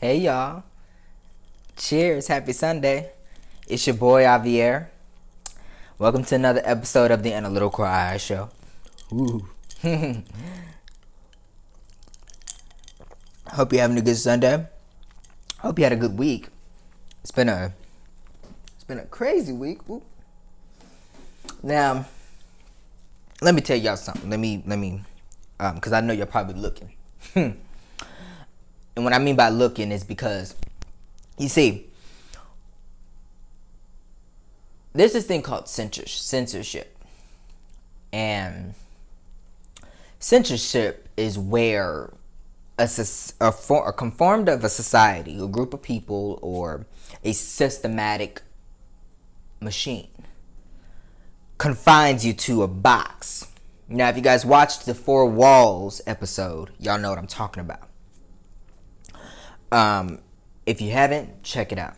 Hey y'all. Cheers. Happy Sunday. It's your boy Javier. Welcome to another episode of the Analytical Eye Show. Ooh. Hope you're having a good Sunday. Hope you had a good week. It's been a crazy week. Ooh. Now, let me tell y'all something. Let me because I know you're probably looking. And what I mean by looking is because you see, there's this thing called censorship. And censorship is where a conformed of a society, a group of people, or a systematic machine confines you to a box. Now, if you guys watched the Four Walls episode, y'all know what I'm talking about. If you haven't, check it out.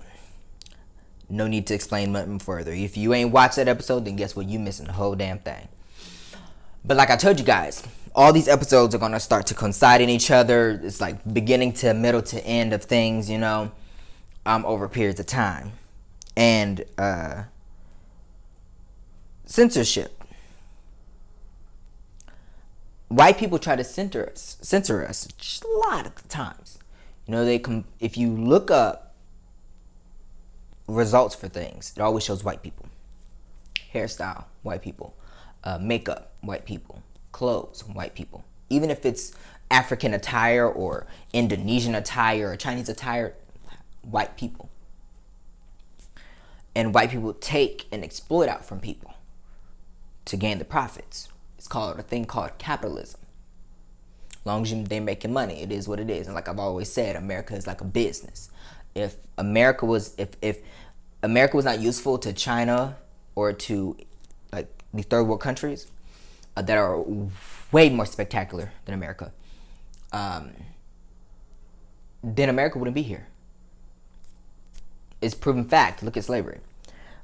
No need to explain nothing further. If you ain't watched that episode, then guess what? You missing the whole damn thing. But like I told you guys, all these episodes are going to start to coincide in each other. It's like beginning to middle to end of things, over periods of time. And censorship. White people try to censor us just a lot of the times. If you look up results for things, it always shows white people. Hairstyle, white people. Makeup, white people. Clothes, white people. Even if it's African attire or Indonesian attire or Chinese attire, white people. And white people take and exploit out from people to gain the profits. It's called a thing called capitalism. As long as they're making money, it is what it is. And like I've always said, America is like a business. If America was not useful to China or to like the third world countries that are way more spectacular than America, then America wouldn't be here. It's proven fact. Look at slavery.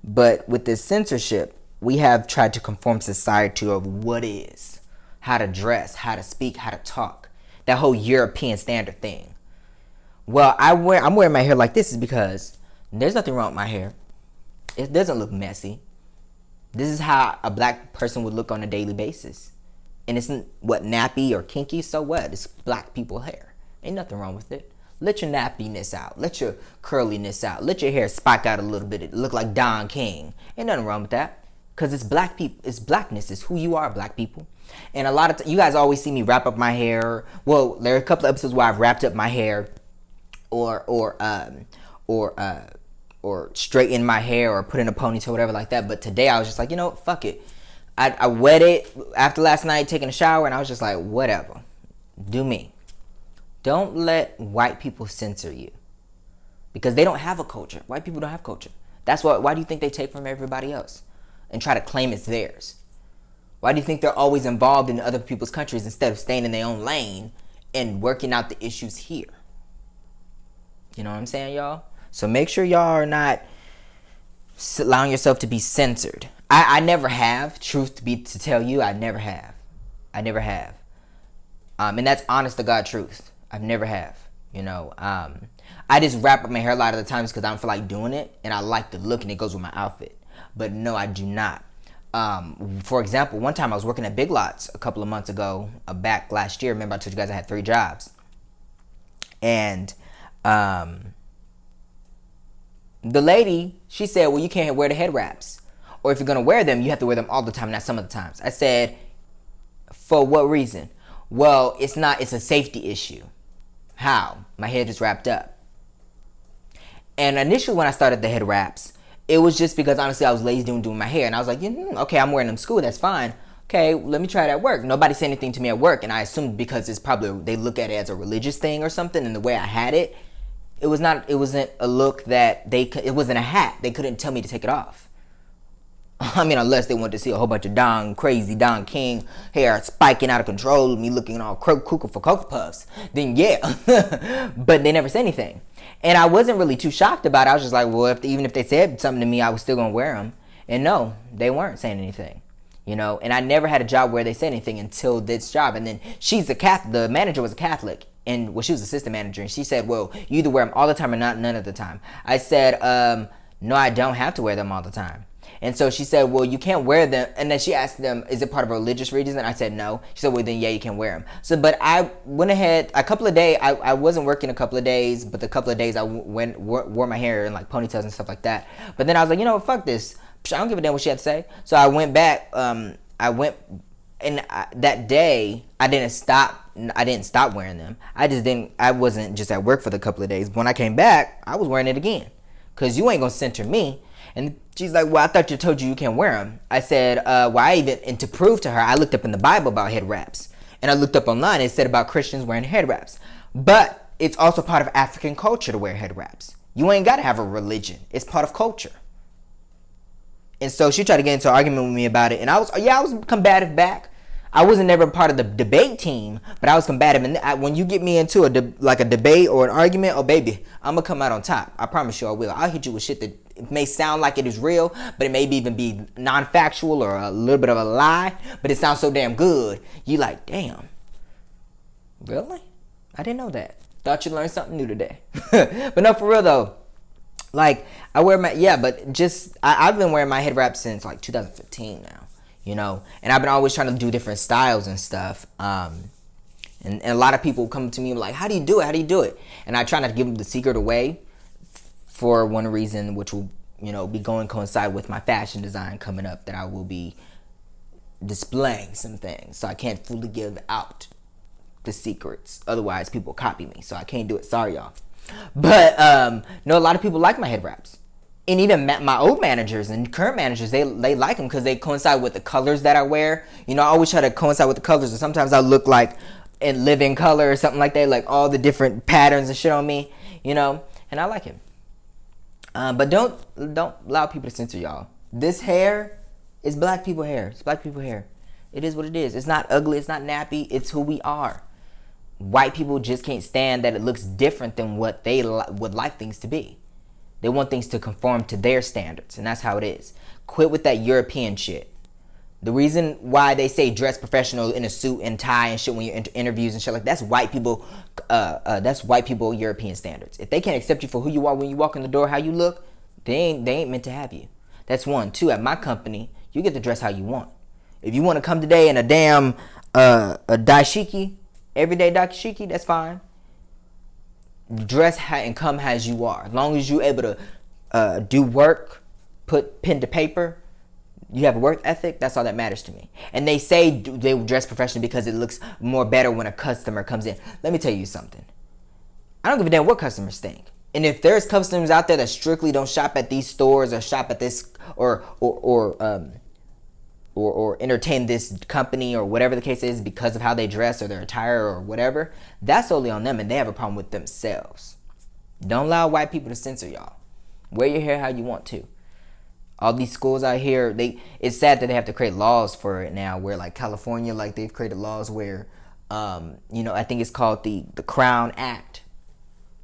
But with this censorship, we have tried to conform society of what is, how to dress, how to speak, how to talk. That whole European standard thing. Well, I'm wearing my hair like this is because there's nothing wrong with my hair. It doesn't look messy. This is how a black person would look on a daily basis. And it's what, nappy or kinky, so what? It's black people hair. Ain't nothing wrong with it. Let your nappiness out. Let your curliness out. Let your hair spike out a little bit. It look like Don King. Ain't nothing wrong with that. Because it's black people. It's blackness. It's who you are, black people. And a lot of you guys always see me wrap up my hair. Well, there are a couple of episodes where I've wrapped up my hair or straighten my hair or put in a ponytail, whatever like that. But today I was just like, fuck it. I wet it after last night taking a shower, and I was just like, whatever. Do me. Don't let white people censor you. Because they don't have a culture. White people don't have culture. That's why do you think they take from everybody else and try to claim it's theirs? Why do you think they're always involved in other people's countries instead of staying in their own lane and working out the issues here? You know what I'm saying, y'all? So make sure y'all are not allowing yourself to be censored. I never have. Truth to tell you, I never have. And that's honest to God truth. I've never have. I just wrap up my hair a lot of the times because I don't feel like doing it, and I like the look and it goes with my outfit. But no, I do not. For example, one time I was working at Big Lots a couple of months ago, back last year. Remember I told you guys I had 3 jobs. And the lady, she said, well, you can't wear the head wraps. Or if you're going to wear them, you have to wear them all the time, not some of the times. I said, for what reason? Well, it's a safety issue. How? My head is wrapped up. And initially when I started the head wraps, it was just because honestly I was lazy doing my hair. And I was like, okay, I'm wearing them to school, that's fine. Okay, let me try it at work. Nobody said anything to me at work, and I assumed because it's probably they look at it as a religious thing or something, and the way I had it, it wasn't a look that it wasn't a hat. They couldn't tell me to take it off. I mean, unless they wanted to see a whole bunch of crazy Don King hair spiking out of control, me looking all cuckoo for Cocoa Puffs, then yeah. But they never said anything. And I wasn't really too shocked about it. I was just like, well, even if they said something to me, I was still going to wear them. And no, they weren't saying anything. you know. And I never had a job where they said anything until this job. And then the manager was a Catholic, and well, she was assistant manager, and she said, well, you either wear them all the time or not none of the time. I said, no, I don't have to wear them all the time. And so she said, well, you can't wear them. And then she asked them, is it part of a religious reason? And I said, no. She said, well, then yeah, you can wear them. So, but I went ahead a couple of days. I wasn't working a couple of days, but the couple of days I wore my hair in like ponytails and stuff like that. But then I was like, you know what, fuck this. I don't give a damn what she had to say. So I went back. That day I didn't stop wearing them. I wasn't just at work for the couple of days. When I came back, I was wearing it again. Cause you ain't gonna censor me. And she's like, well, I thought you told you can't wear them. I said, and to prove to her, I looked up in the Bible about head wraps. And I looked up online, it said about Christians wearing head wraps. But it's also part of African culture to wear head wraps. You ain't gotta have a religion. It's part of culture. And so she tried to get into an argument with me about it. And I was combative back. I wasn't never part of the debate team, but I was combative. And when you get me into a debate or an argument, oh baby, I'm gonna come out on top. I promise you I will. I'll hit you with shit that it may sound like it is real, but it may even be non-factual or a little bit of a lie, but it sounds so damn good. You like, damn, really? I didn't know that. Thought you learned something new today. But no, for real though. Like, I've been wearing my head wrap since like 2015 now. You know, and I've been always trying to do different styles and stuff. And a lot of people come to me like, how do you do it? How do you do it? And I try not to give them the secret away for one reason, which will, be coincide with my fashion design coming up, that I will be displaying some things. So I can't fully give out the secrets. Otherwise, people copy me. So I can't do it. Sorry, y'all. But, a lot of people like my head wraps. And even my old managers and current managers, they like them because they coincide with the colors that I wear. I always try to coincide with the colors. And sometimes I look like in living color or something like that, like all the different patterns and shit on me, and I like it. But don't allow people to censor y'all. This hair is black people hair. It's black people hair. It is what it is. It's not ugly. It's not nappy. It's who we are. White people just can't stand that it looks different than what they would like things to be. They want things to conform to their standards, and that's how it is. Quit with that European shit. The reason why they say dress professional in a suit and tie and shit when you're interviews and shit like that's white people. That's white people European standards. If they can't accept you for who you are when you walk in the door, how you look, they ain't meant to have you. That's one. Two, at my company, you get to dress how you want. If you want to come today in a damn a dashiki, everyday dashiki, that's fine. Dress and come as you are. As long as you're able to do work, put pen to paper, you have a work ethic, that's all that matters to me. And they say they dress professionally because it looks more better when a customer comes in. Let me tell you something. I don't give a damn what customers think. And if there's customers out there that strictly don't shop at these stores or shop at this or entertain this company or whatever the case is because of how they dress or their attire or whatever, that's solely on them and they have a problem with themselves. Don't allow white people to censor y'all. Wear your hair how you want to. All these schools out here, it's sad that they have to create laws for it now, where like California, like they've created laws where, I think it's called the Crown Act,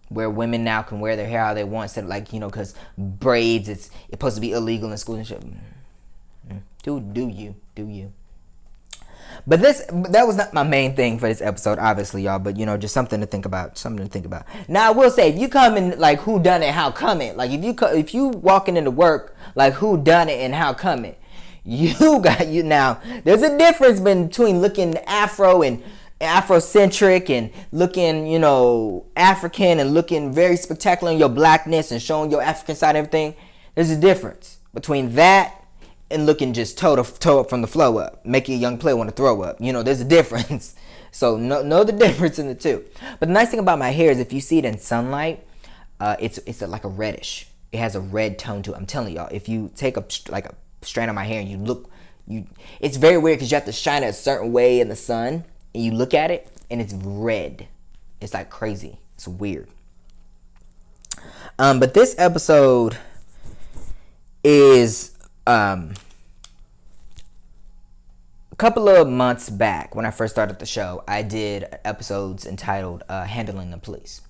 where women now can wear their hair how they want instead of because braids, it's supposed to be illegal in school and shit. Do you. But that was not my main thing for this episode, obviously, y'all. But just something to think about. Now I will say, if you come in like who done it, how come it? Like if you walking into work like who done it and how come it, now. There's a difference between looking Afro and Afrocentric and looking African and looking very spectacular in your blackness and showing your African side and everything. There's a difference between that and looking just toe up from the flow up, making a young player want to throw up. There's a difference. So know the difference in the two. But the nice thing about my hair is if you see it in sunlight, it's like a reddish. It has a red tone to it. I'm telling y'all, if you take a strand of my hair and it's very weird because you have to shine it a certain way in the sun and you look at it and it's red. It's like crazy. It's weird. But this episode is a couple of months back when I first started the show, I did episodes entitled Handling the Police.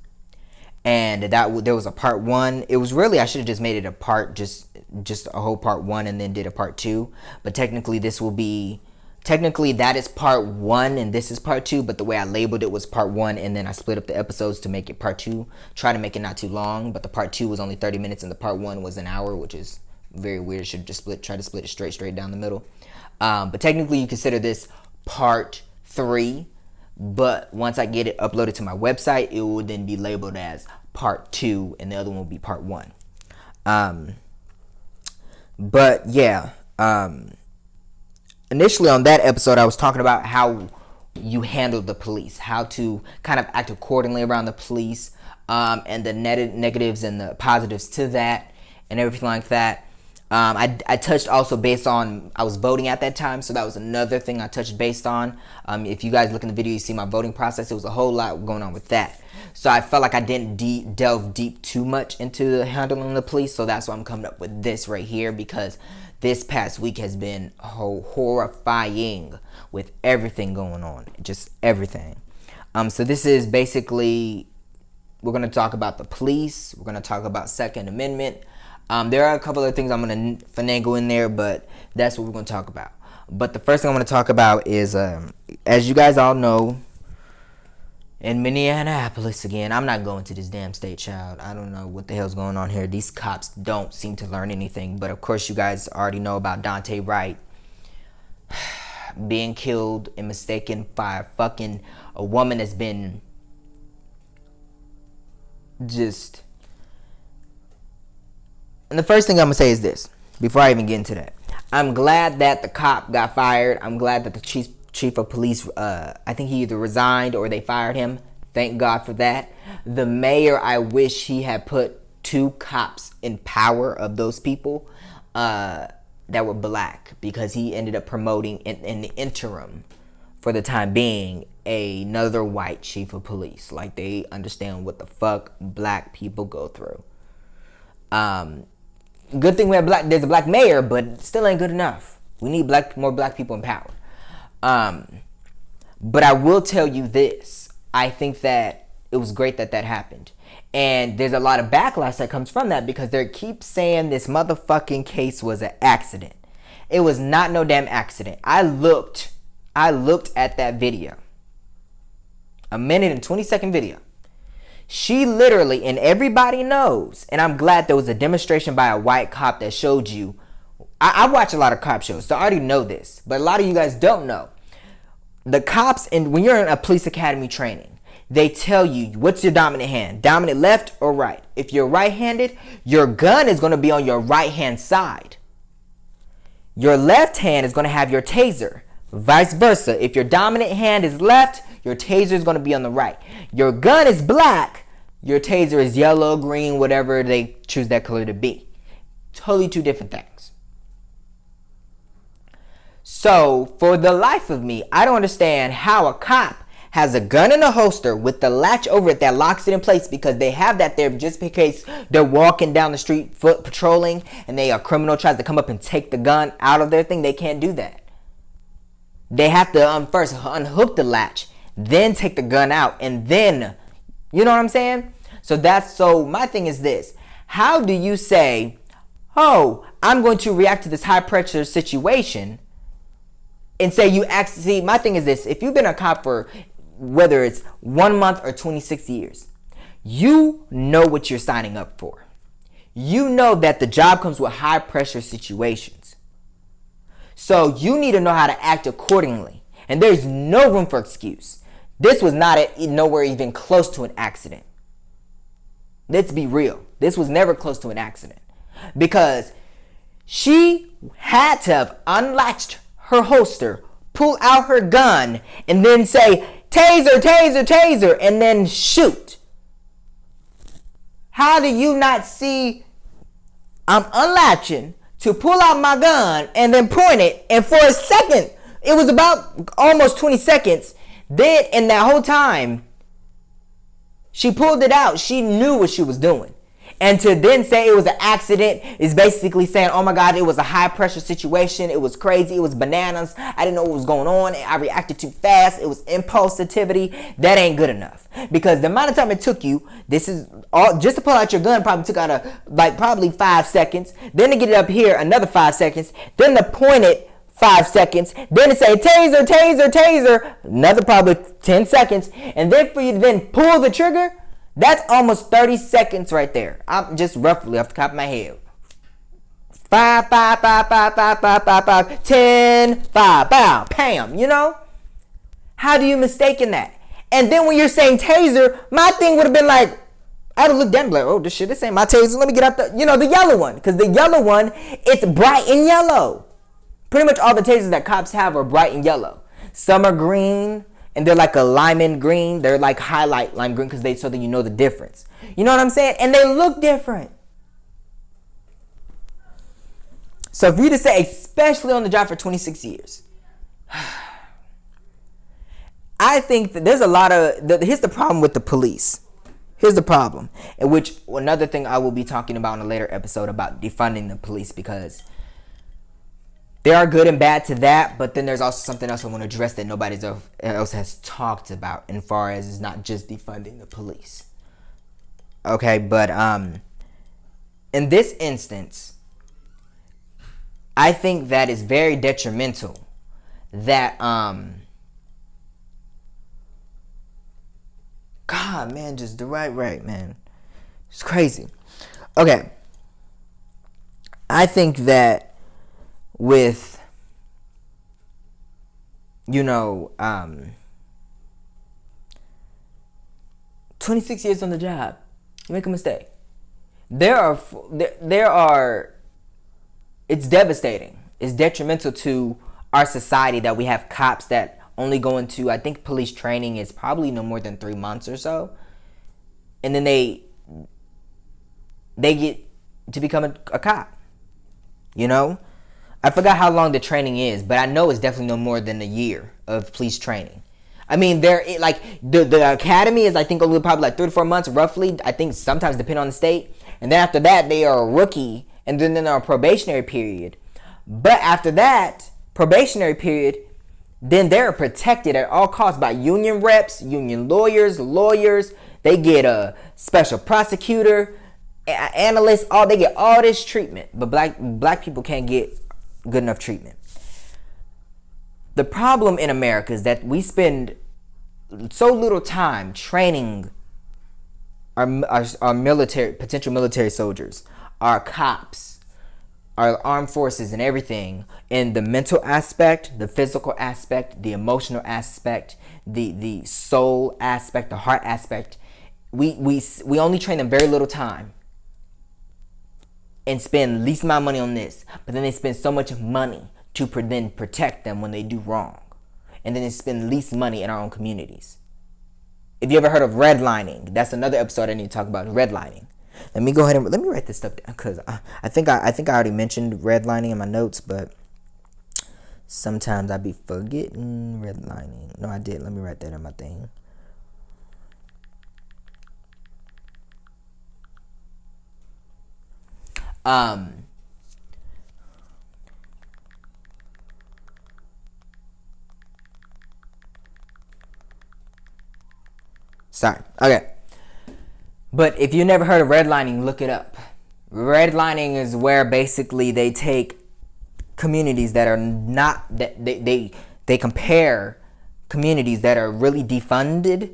And there was a part one. It was really, I should have just made it a part, just a whole part one and then did a part two. But technically this will be Technically, that is part 1 and this is part 2, but the way I labeled it was part 1, and then I split up the episodes to make it part 2. Try to make it not too long, but the part 2 was only 30 minutes and the part 1 was an hour, which is very weird. Should just try to split it straight down the middle. But technically, you consider this part 3, but once I get it uploaded to my website, it will then be labeled as part 2, and the other one will be part 1. But yeah, initially on that episode, I was talking about how you handle the police, how to kind of act accordingly around the police, and the negatives and the positives to that, and everything like that. I touched also based on, I was voting at that time, so that was another thing I touched based on. If you guys look in the video, you see my voting process. It was a whole lot going on with that. So I felt like I didn't delve deep too much into the handling the police, so that's why I'm coming up with this right here, because this past week has been horrifying with everything going on, just everything. So this is basically, we're going to talk about the police, we're going to talk about Second Amendment. There are a couple of things I'm going to finagle in there, but that's what we're going to talk about. But the first thing I'm going to talk about is, as you guys all know, in Minneapolis again, I'm not going to this damn state, child. I don't know what the hell's going on here. These cops don't seem to learn anything. But of course, you guys already know about Dante Wright being killed and mistaken by a woman that's been just... And the first thing I'm going to say is this, before I even get into that. I'm glad that the cop got fired. I'm glad that the chief of police, I think he either resigned or they fired him. Thank God for that. The mayor, I wish he had put 2 cops in power of those people that were black, because he ended up promoting in the interim, for the time being, another white chief of police. Like, they understand what the fuck black people go through. Good thing there's a black mayor, but it still ain't good enough. We need more black people in power. But I will tell you this. I think that it was great that happened. And there's a lot of backlash that comes from that, because they keep saying this motherfucking case was an accident. It was not no damn accident. I looked at that video. A minute and 20-second video. She literally, and everybody knows, and I'm glad there was a demonstration by a white cop that showed you. I watch a lot of cop shows, so I already know this, but a lot of you guys don't know. The cops, and when you're in a police academy training, they tell you, what's your dominant hand? Dominant left or right? If you're right-handed, your gun is going to be on your right-hand side. Your left hand is going to have your taser. Vice versa. If your dominant hand is left, your taser is going to be on the right. Your gun is black. Your taser is yellow, green, whatever they choose that color to be. Totally 2 different things. So, for the life of me, I don't understand how a cop has a gun in a holster with the latch over it that locks it in place, because they have that there just in case they're walking down the street foot patrolling and a criminal tries to come up and take the gun out of their thing. They can't do that. They have to first unhook the latch, then take the gun out, and then, you know what I'm saying? So my thing is this. How do you say, oh, I'm going to react to this high pressure situation, and say see, my thing is this. If you've been a cop for whether it's 1 month or 26 years, you know what you're signing up for. You know that the job comes with high pressure situations. So you need to know how to act accordingly. And there's no room for excuse. This was nowhere even close to an accident. Let's be real. This was never close to an accident. Because she had to have unlatched her holster, pull out her gun, and then say, taser, taser, taser, and then shoot. How do you not see I'm unlatching to pull out my gun and then point it, and for a second, it was about almost 20 seconds, then in that whole time, she pulled it out. She knew what she was doing. And to then say it was an accident is basically saying, oh my God, it was a high pressure situation. It was crazy. It was bananas. I didn't know what was going on. I reacted too fast. It was impulsivity. That ain't good enough. Because the amount of time it took you, this is all just to pull out your gun probably took out probably 5 seconds. Then to get it up here, another 5 seconds. Then to point it 5 seconds. Then it say taser, taser, taser. Another probably 10 seconds. And then for you to then pull the trigger, that's almost 30 seconds right there. I'm just roughly off the top of my head. 5, 5, 5, 5, 5, 5, 5, 5, 10, 5, bow, pam, you know? How do you mistake in that? And then when you're saying taser, my thing would have been like, I'd have looked down and be like, oh, this ain't my taser. Let me get out the yellow one. Because the yellow one, it's bright and yellow. Pretty much all the tasers that cops have are bright and yellow. Some are green, and they're like a lime green. They're like highlight lime green because so that you know the difference. You know what I'm saying? And they look different. So for you to say, especially on the job for 26 years, I think that there's a lot of, here's the problem with the police. Here's the problem, in which another thing I will be talking about in a later episode about defunding the police, because there are good and bad to that, but then there's also something else I want to address that nobody else has talked about, as far as it's not just defunding the police. Okay, but in this instance, I think that is very detrimental that God, man, just the right, man. It's crazy. Okay. I think that with, 26 years on the job, you make a mistake. There are, it's devastating. It's detrimental to our society that we have cops that only go into, I think police training is probably no more than 3 months or so. And then they get to become a cop. I forgot how long the training is, but I know it's definitely no more than a year of police training. I mean, the academy is, I think, only probably like 3 to 4 months roughly. I think sometimes depending on the state. And then after that, they are a rookie, and then they're on a probationary period. But after that probationary period, then they're protected at all costs by union reps, union lawyers. They get a special prosecutor, analysts. They get all this treatment, but black people can't get good enough treatment. The problem in America is that we spend so little time training our potential military soldiers, our cops, our armed forces, and everything, in the mental aspect, the physical aspect, the emotional aspect, the soul aspect, the heart aspect. We only train them very little time and spend least amount of money on this, but then they spend so much money to then protect them when they do wrong, and then they spend least money in our own communities. If you ever heard of redlining, that's another episode I need to talk about, redlining. Let me go ahead and let me write this stuff down, because I think I already mentioned redlining in my notes, but sometimes I be forgetting redlining. No, I did. Let me write that in my thing. Sorry. Okay. But if you never heard of redlining, look it up. Redlining is where basically they take communities that are not, that they compare communities that are really defunded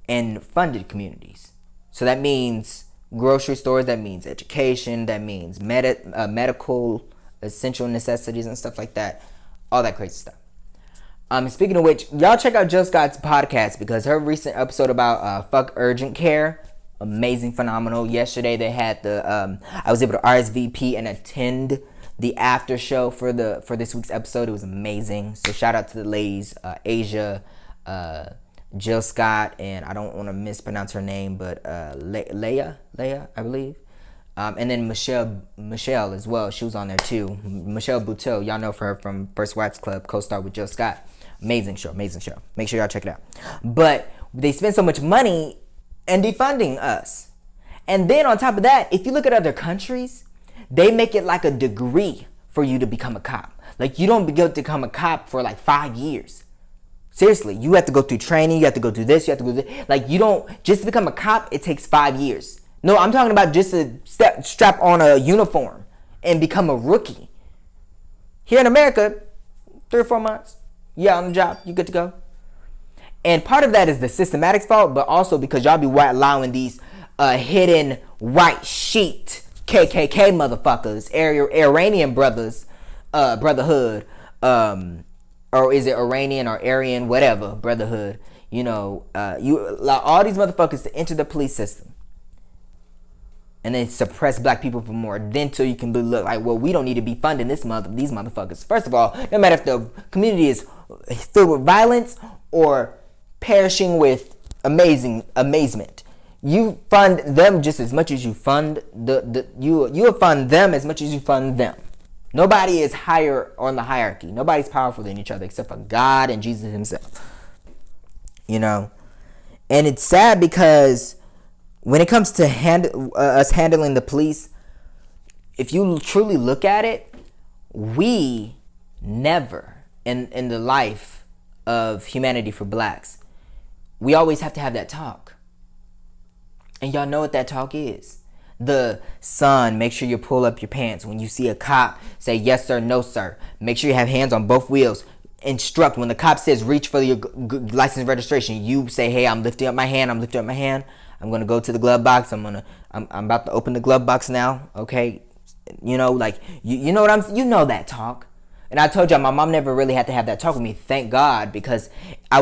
and funded communities. So that means grocery stores, that means education, that means medical essential necessities and stuff like that. All that crazy stuff. Speaking of which, y'all check out Jill Scott's podcast, because her recent episode about fuck urgent care, amazing, phenomenal. Yesterday they had I was able to RSVP and attend the after show for this week's episode. It was amazing. So shout out to the ladies, Asia, Jill Scott, and I don't want to mispronounce her name, but Leia, I believe. And then Michelle as well. She was on there too. Michelle Buteau, y'all know her from First Wives Club, co-star with Jill Scott. Amazing show. Make sure y'all check it out. But they spend so much money and defunding us. And then on top of that, if you look at other countries, they make it like a degree for you to become a cop. Like, you don't become a cop for like 5 years. Seriously, you have to go through training, you have to go through this, you have to go through this. Like, you don't, just to become a cop, it takes 5 years. No, I'm talking about just to strap on a uniform and become a rookie. Here in America, 3 or 4 months. Yeah, on the job, you good to go. And part of that is the systematic fault, but also because y'all be allowing these hidden white sheet KKK motherfuckers, Iranian brothers, brotherhood, or is it Iranian or Aryan, whatever, brotherhood. You allow all these motherfuckers to enter the police system and then suppress black people for more. Then till you can look like, well, we don't need to be funding these motherfuckers. First of all, no matter if the community is filled with violence or perishing with amazement, you fund them just as much as you fund you fund them as much as you fund them. Nobody is higher on the hierarchy. Nobody's powerful than each other except for God and Jesus himself. And it's sad because when it comes to us handling the police, if you truly look at it, we never in the life of humanity for blacks, we always have to have that talk. And y'all know what that talk is. The son, make sure you pull up your pants. When you see a cop, say yes sir, no sir. Make sure you have hands on both wheels. Instruct. When the cop says reach for your license registration, you say, hey, I'm lifting up my hand. I'm going to go to the glove box. I'm about to open the glove box now. Okay. You know what you know that talk. And I told y'all, my mom never really had to have that talk with me. Thank God, because I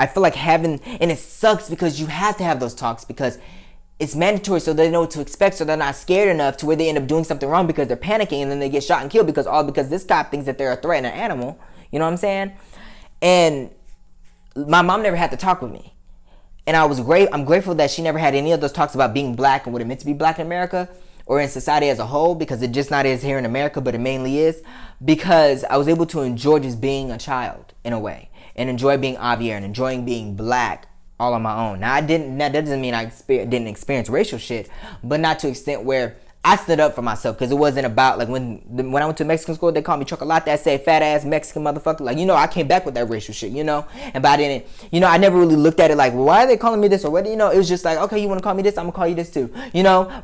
feel like having, and it sucks because you have to have those talks because it's mandatory so they know what to expect, so they're not scared enough to where they end up doing something wrong because they're panicking and then they get shot and killed because this cop thinks that they're a threat and an animal. You know what I'm saying? And my mom never had to talk with me. And I'm grateful that she never had any of those talks about being black and what it meant to be black in America or in society as a whole, because it just not is here in America, but it mainly is, because I was able to enjoy just being a child in a way and enjoy being Javier and enjoying being black all on my own. Now, that doesn't mean I didn't experience racial shit, but not to an extent where I stood up for myself, because it wasn't about, like, when I went to Mexican school, they called me chocolate, that say fat ass Mexican motherfucker. Like, I came back with that racial shit, and but I didn't, I never really looked at it like, well, why are they calling me this or what, it was just like, okay, you want to call me this, I'm gonna call you this too,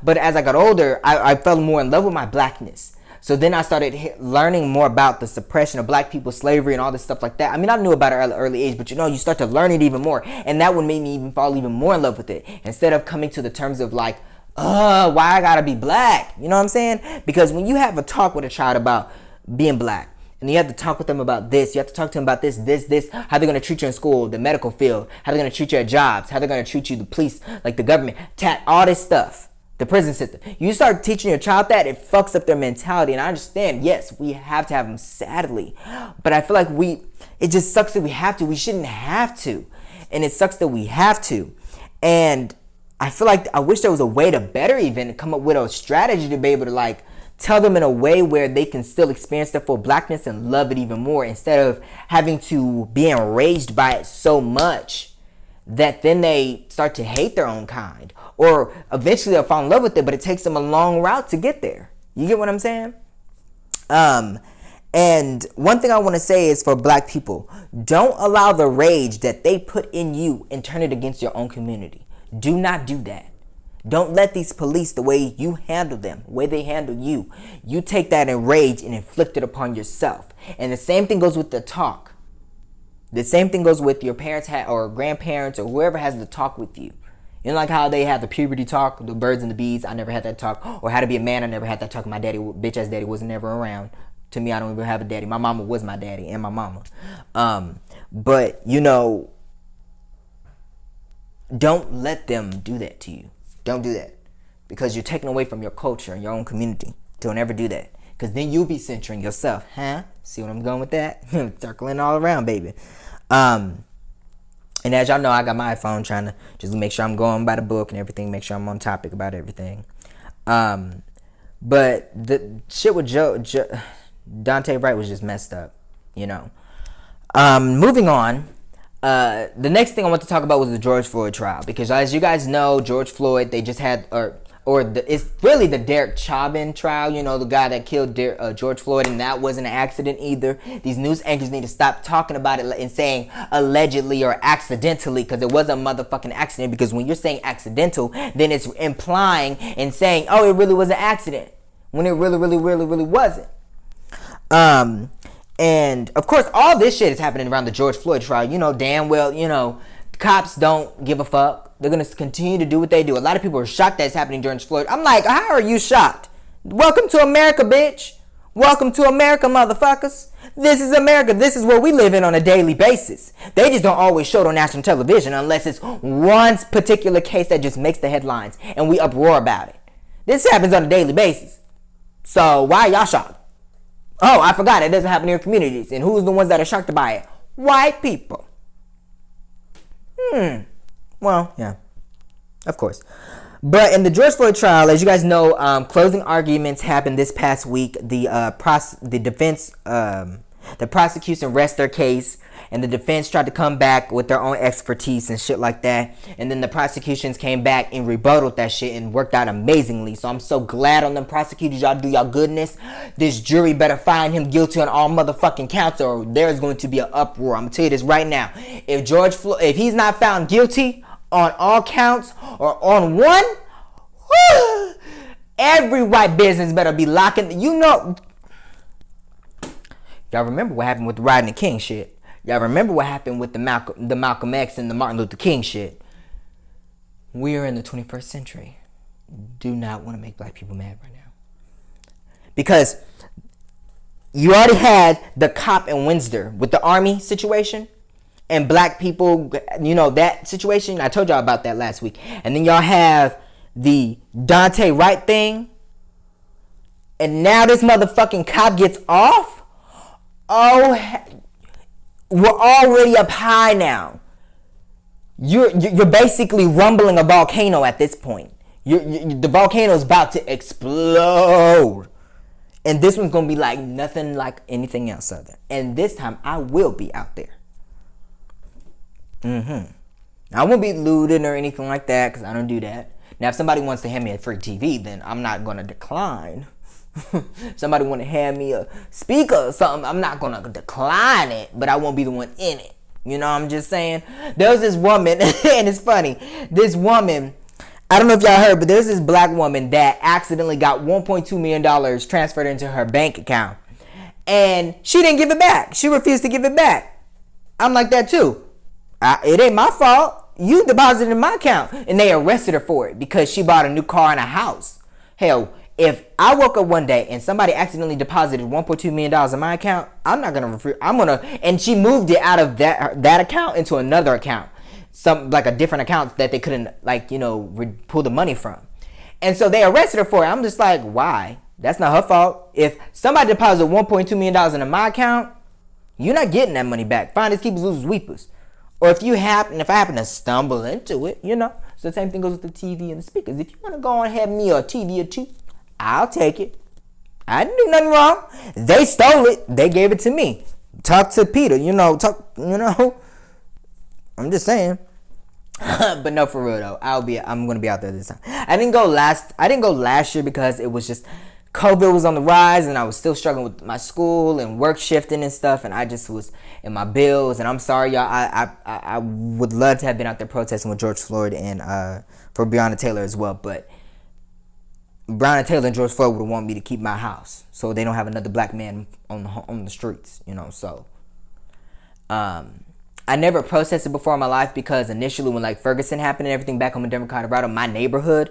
but as I got older, I fell more in love with my blackness. So then I started learning more about the suppression of black people, slavery, and all this stuff like that. I mean, I knew about it at an early age, but you start to learn it even more. And that would make me even fall even more in love with it. Instead of coming to the terms of like, why I gotta be black? You know what I'm saying? Because when you have a talk with a child about being black, and you have to talk with them about this, you have to talk to them about this, how they're gonna treat you in school, the medical field, how they're gonna treat you at jobs, how they're gonna treat you, the police, like the government, all this stuff. The prison system. You start teaching your child that, it fucks up their mentality. And I understand, yes, we have to have them, sadly. But I feel like it just sucks that we have to. We shouldn't have to. And it sucks that we have to. And I feel like I wish there was a way to better even come up with a strategy to be able to like tell them in a way where they can still experience their full blackness and love it even more, instead of having to be enraged by it so much that then they start to hate their own kind. Or eventually they'll fall in love with it, but it takes them a long route to get there. You get what I'm saying? And one thing I want to say is, for black people, don't allow the rage that they put in you and turn it against your own community. Do not do that. Don't let these police, the way you handle them, the way they handle you, you take that in rage and inflict it upon yourself. And the same thing goes with the talk. The same thing goes with your parents or grandparents or whoever has the talk with you. Like how they have the puberty talk, the birds and the bees. I never had that talk. Or how to be a man. I never had that talk. My daddy, bitch ass daddy, wasn't never around. To me, I don't even have a daddy. My mama was my daddy and my mama. But don't let them do that to you. Don't do that, because you're taking away from your culture and your own community. Don't ever do that, because then you'll be centering yourself. See what I'm going with that? Circling all around, baby. And as y'all know, I got my iPhone trying to just make sure I'm going by the book and everything, make sure I'm on topic about everything. But the shit with Dante Wright was just messed up, Moving on, the next thing I want to talk about was the George Floyd trial, because as you guys know, George Floyd, they just had, it's really the Derek Chauvin trial, the guy that killed George Floyd, and that wasn't an accident either. These news anchors need to stop talking about it and saying allegedly or accidentally, because it was a motherfucking accident. Because when you're saying accidental, then it's implying and saying, oh, it really was an accident, when it really, really, really, really wasn't. And of course, all this shit is happening around the George Floyd trial. You know damn well, cops don't give a fuck. They're gonna continue to do what they do. A lot of people are shocked that it's happening during Floyd. I'm like, how are you shocked? Welcome to America, bitch. Welcome to America, motherfuckers. This is America. This is what we live in on a daily basis. They just don't always show it on national television unless it's one particular case that just makes the headlines and we uproar about it. This happens on a daily basis. So why are y'all shocked? Oh, I forgot. It doesn't happen in your communities. And who's the ones that are shocked by it? White people. Well, yeah. Of course. But in the George Floyd trial, as you guys know, closing arguments happened this past week. The prosecution rest their case, and the defense tried to come back with their own expertise and shit like that. And then the prosecutions came back and rebutted that shit and worked out amazingly. So I'm so glad on them prosecutors. Y'all do y'all goodness. This jury better find him guilty on all motherfucking counts, or there's going to be an uproar. I'm gonna tell you this right now. If George Floyd, if he's not found guilty on all counts or on one, every white business better be locking. Y'all remember what happened with the Rodney King shit. Y'all remember what happened with the Malcolm X and the Martin Luther King shit. We are in the 21st century. Do not want to make black people mad right now. Because you already had the cop in Windsor with the army situation. And black people, that situation. I told y'all about that last week. And then y'all have the Dante Wright thing. And now this motherfucking cop gets off. Oh, we're already up high now. You're basically rumbling a volcano at this point. The volcano is about to explode. And this one's going to be like nothing like anything else other. And this time I will be out there. I won't be looting or anything like that because I don't do that. Now, if somebody wants to hand me a free TV, then I'm not going to decline. Somebody want to hand me a speaker or something, I'm not going to decline it, but I won't be the one in it. You know what I'm just saying? There was this woman, and it's funny. This woman, I don't know if y'all heard, but there's this black woman that accidentally got $1.2 million transferred into her bank account. And she didn't give it back. She refused to give it back. I'm like that too. It ain't my fault. You deposited in my account. And they arrested her for it because she bought a new car and a house. Hell, if I woke up one day and somebody accidentally deposited $1.2 million in my account, I'm not going to, and she moved it out of that account into another account. Like a different account that they couldn't, pull the money from. And so they arrested her for it. I'm just like, why? That's not her fault. If somebody deposited $1.2 million into my account, you're not getting that money back. Finders, keepers, losers, weepers. Or if I happen to stumble into it, So the same thing goes with the TV and the speakers. If you want to go and have me a TV or two, I'll take it. I didn't do nothing wrong. They stole it. They gave it to me. Talk to Peter, I'm just saying. But no, for real though. I'm gonna be out there this time. I didn't go last year because it was just COVID was on the rise and I was still struggling with my school and work shifting and stuff, and I just was in my bills. And I'm sorry, y'all. I would love to have been out there protesting with George Floyd and for Breonna Taylor as well, but Breonna Taylor and George Floyd would want me to keep my house so they don't have another black man on the streets, So, I never protested before in my life because initially when Ferguson happened and everything back home in Denver, Colorado, my neighborhood,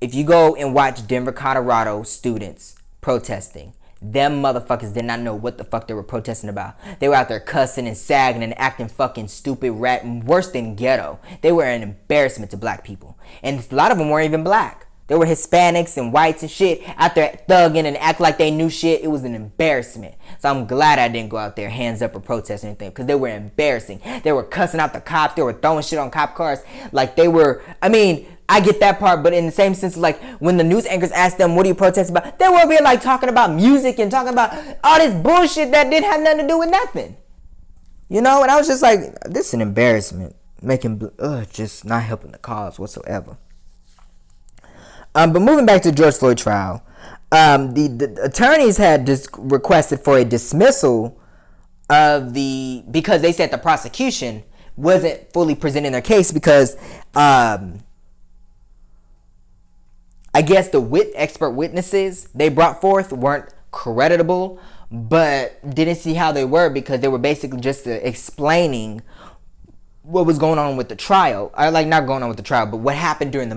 if you go and watch Denver, Colorado students protesting, them motherfuckers did not know what the fuck they were protesting about. They were out there cussing and sagging and acting fucking stupid, worse than ghetto. They were an embarrassment to black people. And a lot of them weren't even black. There were Hispanics and whites and shit out there thugging and act like they knew shit. It was an embarrassment. So I'm glad I didn't go out there hands up or protest or anything because they were embarrassing. They were cussing out the cops. They were throwing shit on cop cars. I get that part, but in the same sense, when the news anchors asked them, what do you protest about? They were over here talking about music and talking about all this bullshit that didn't have nothing to do with nothing. And I was just like, this is an embarrassment. Just not helping the cause whatsoever. But moving back to George Floyd trial, the attorneys had just requested for a dismissal because they said the prosecution wasn't fully presenting their case because I guess the expert witnesses they brought forth weren't creditable, but didn't see how they were because they were basically just explaining what was going on with the trial. Or like not going on with the trial, but what happened during the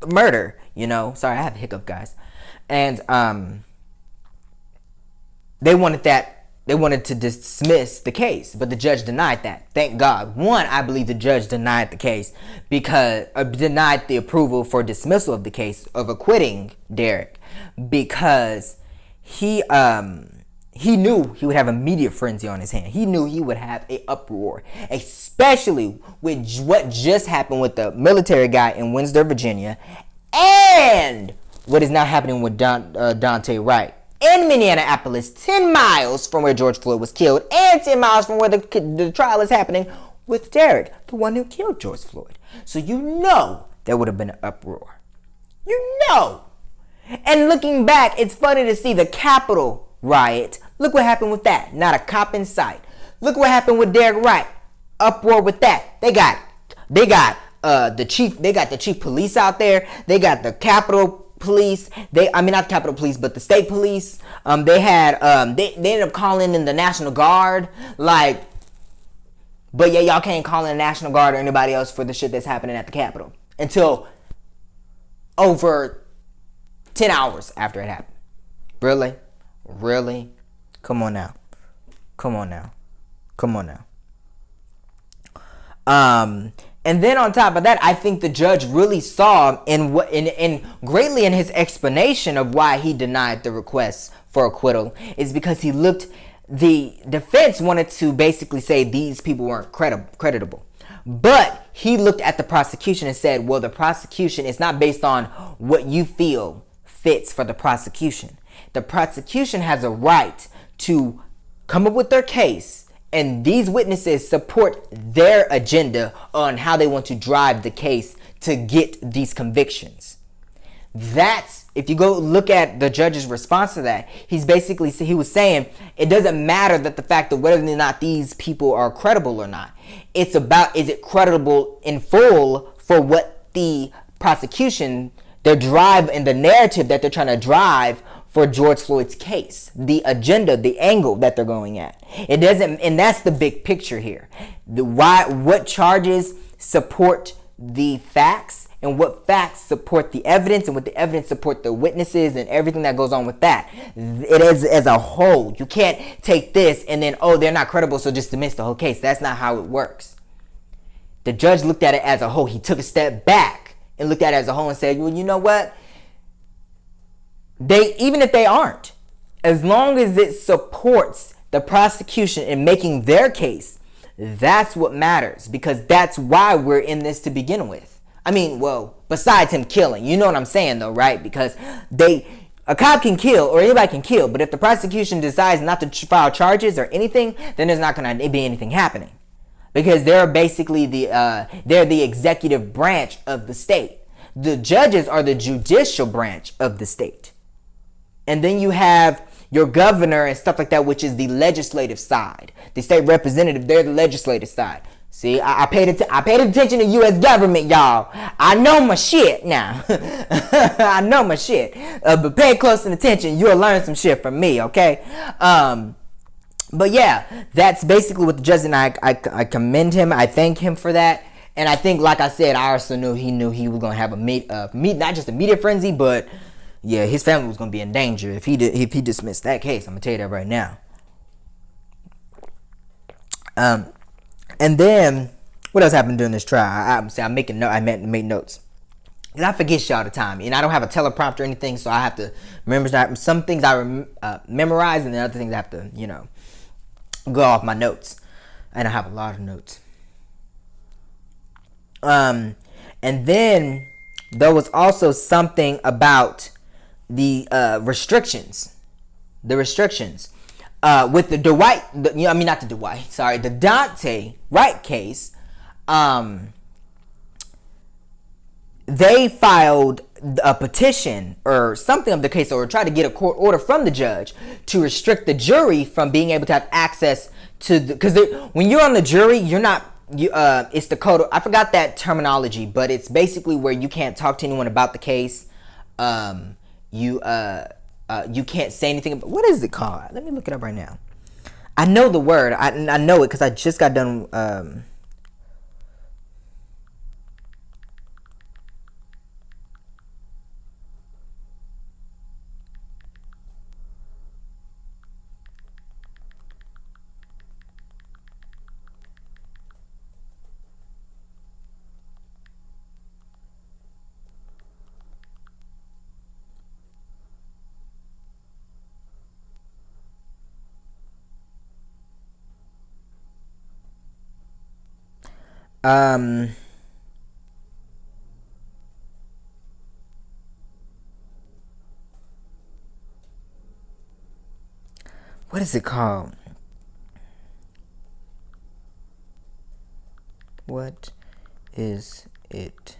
murder. Sorry, I have a hiccup, guys. And they wanted to dismiss the case, but the judge denied that. Thank God. One, I believe the judge denied the case because denied the approval for dismissal of the case of acquitting Derek because he knew he would have a media frenzy on his hand. He knew he would have an uproar, especially with what just happened with the military guy in Windsor, Virginia, and what is now happening with Dante Wright in Minneapolis, 10 miles from where George Floyd was killed, and 10 miles from where the trial is happening with Derek, the one who killed George Floyd. So there would have been an uproar. And looking back, it's funny to see the Capitol riot. Look what happened with that. Not a cop in sight. Look what happened with Derek Wright. Uproar with that. They got the chief police out there. They got the Capitol Police. Not the Capitol Police, but the state police. They ended up calling in the National Guard. But yeah, y'all can't call in the National Guard or anybody else for the shit that's happening at the Capitol until over 10 hours after it happened. Really? Come on now. And then on top of that, I think the judge really saw greatly in his explanation of why he denied the request for acquittal is because the defense wanted to basically say these people weren't creditable. But he looked at the prosecution and said, well, the prosecution is not based on what you feel fits for the prosecution. The prosecution has a right to come up with their case, and these witnesses support their agenda on how they want to drive the case to get these convictions. That's, if you go look at the judge's response to that, he was saying it doesn't matter that the fact of whether or not these people are credible or not. It's about, is it credible in full for what the prosecution, their drive and the narrative that they're trying to drive for George Floyd's case, the agenda, the angle that they're going at. It doesn't, and that's the big picture here. What charges support the facts, and what facts support the evidence, and what the evidence support the witnesses, and everything that goes on with that. It is as a whole. You can't take this and then, they're not credible, so just dismiss the whole case. That's not how it works. The judge looked at it as a whole. He took a step back and looked at it as a whole and said, well, you know what? Even if they aren't, as long as it supports the prosecution in making their case, that's what matters, because that's why we're in this to begin with. Besides him killing, you know what I'm saying though, right? Because a cop can kill, or anybody can kill, but if the prosecution decides not to file charges or anything, then there's not going to be anything happening, because they're basically they're the executive branch of the state. The judges are the judicial branch of the state. And then you have your governor and stuff like that, which is the legislative side. The state representative, they're the legislative side. See, I paid attention to U.S. government, y'all. I know my shit now. I know my shit. But pay close attention. You'll learn some shit from me, okay? But yeah, that's basically what the judge, and I commend him. I thank him for that. And I think, like I said, I also knew he was going to have not just a media frenzy, but yeah, his family was going to be in danger if he dismissed that case. I'm going to tell you that right now. And then, what else happened during this trial? I make notes. And I forget shit all the time. And I don't have a teleprompter or anything, so I have to remember. Some things I memorize, and then other things I have to, go off my notes. And I have a lot of notes. And then, there was also something about the restrictions. The restrictions. With the Dante Wright case, they filed a petition or something of the case, or tried to get a court order from the judge to restrict the jury from being able to have access to because when you're on the jury, you're not. It's the code. I forgot that terminology, but it's basically where you can't talk to anyone about the case. You can't say anything about, what is it called? Let me look it up right now. I know the word. I know it because I just got done. What is it called? What is it?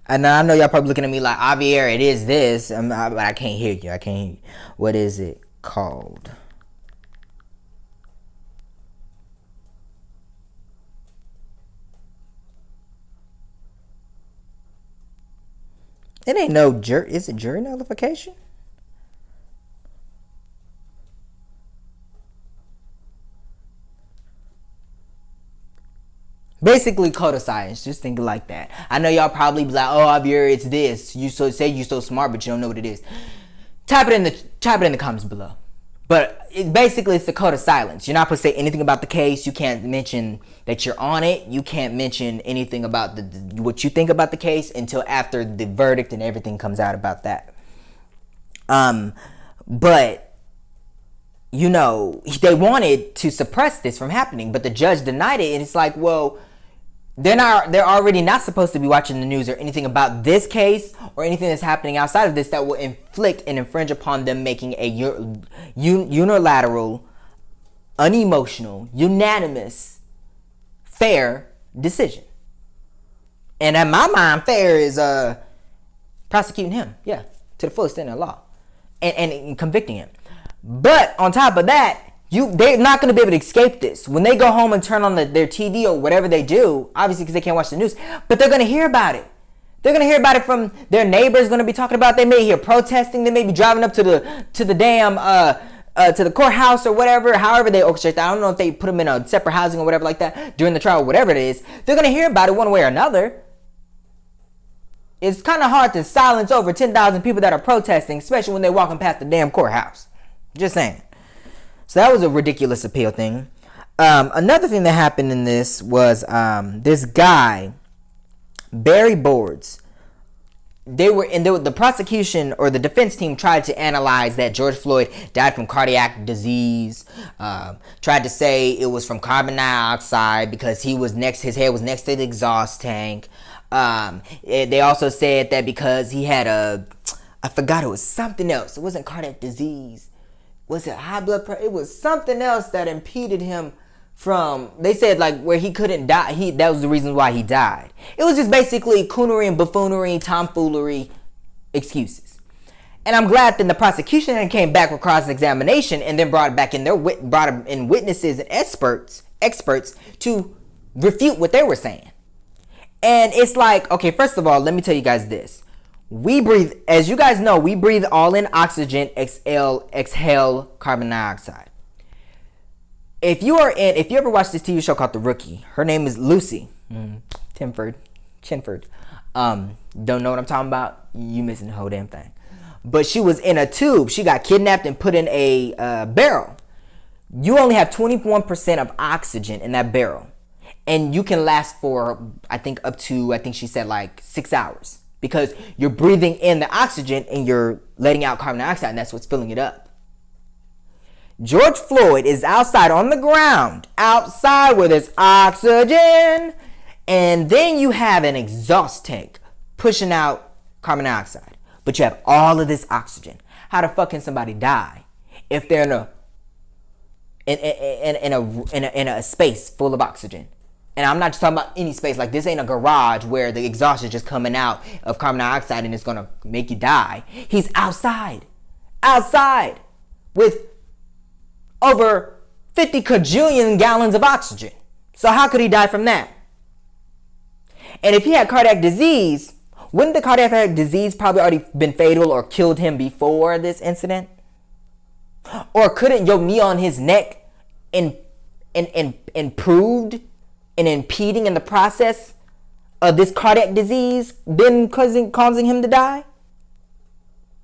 And I know y'all probably looking at me like, Javier, it is this. But I can't hear you. I can't hear you. What is it called? It ain't no jury. Is it jury nullification? Basically, code of science. Just think like that. I know y'all probably be like, "Oh, Javier, it's this." You say you so smart, but you don't know what it is. Type it in the comments below. But it's the code of silence. You're not supposed to say anything about the case. You can't mention that you're on it. You can't mention anything about what you think about the case until after the verdict and everything comes out about that. But you know, they wanted to suppress this from happening, but the judge denied it, and it's like, well, they're already not supposed to be watching the news or anything about this case or anything that's happening outside of this that will inflict and infringe upon them making a unilateral, unemotional, unanimous, fair decision. And in my mind, fair is prosecuting him, to the fullest extent of the law, and convicting him. But on top of that, they're not going to be able to escape this. When they go home and turn on their TV or whatever they do, obviously because they can't watch the news, but they're going to hear about it. They're going to hear about it from their neighbors, going to be talking about it. They may hear protesting. They may be driving up to the damn, to the courthouse or whatever, however they orchestrate that. I don't know if they put them in a separate housing or whatever like that during the trial, whatever it is. They're going to hear about it one way or another. It's kind of hard to silence over 10,000 people that are protesting, especially when they're walking past the damn courthouse. Just saying. So that was a ridiculous appeal thing. Another thing that happened in this was this guy, Barry Boards. The prosecution or the defense team tried to analyze that George Floyd died from cardiac disease. Tried to say it was from carbon dioxide because his head was next to the exhaust tank. They also said that because he had I forgot, it was something else. It wasn't cardiac disease. Was it high blood pressure? It was something else that impeded him from, they said like where he couldn't die. That was the reason why he died. It was just basically coonery and buffoonery, tomfoolery excuses. And I'm glad that the prosecution then came back with cross-examination and then brought in witnesses and experts to refute what they were saying. And it's like, okay, first of all, let me tell you guys this. We breathe, as you guys know, we breathe all in oxygen, exhale carbon dioxide. If you ever watched this TV show called The Rookie, her name is Lucy Chinford. Don't know what I'm talking about? You missing the whole damn thing. But she was in a tube. She got kidnapped and put in a barrel. You only have 21% of oxygen in that barrel. And you can last for, I think she said like 6 hours. Because you're breathing in the oxygen and you're letting out carbon dioxide, and that's what's filling it up. George Floyd is outside on the ground, outside where there's oxygen, and then you have an exhaust tank pushing out carbon dioxide. But you have all of this oxygen. How the fuck can somebody die if they're in a space full of oxygen? And I'm not just talking about any space. Like, this ain't a garage where the exhaust is just coming out of carbon dioxide and it's going to make you die. He's outside with over 50 kajillion gallons of oxygen. So how could he die from that? And if he had cardiac disease, Wouldn't the cardiac disease probably already been fatal or killed him before this incident? Or couldn't your knee on his neck improved and impeding in the process of this cardiac disease then causing him to die?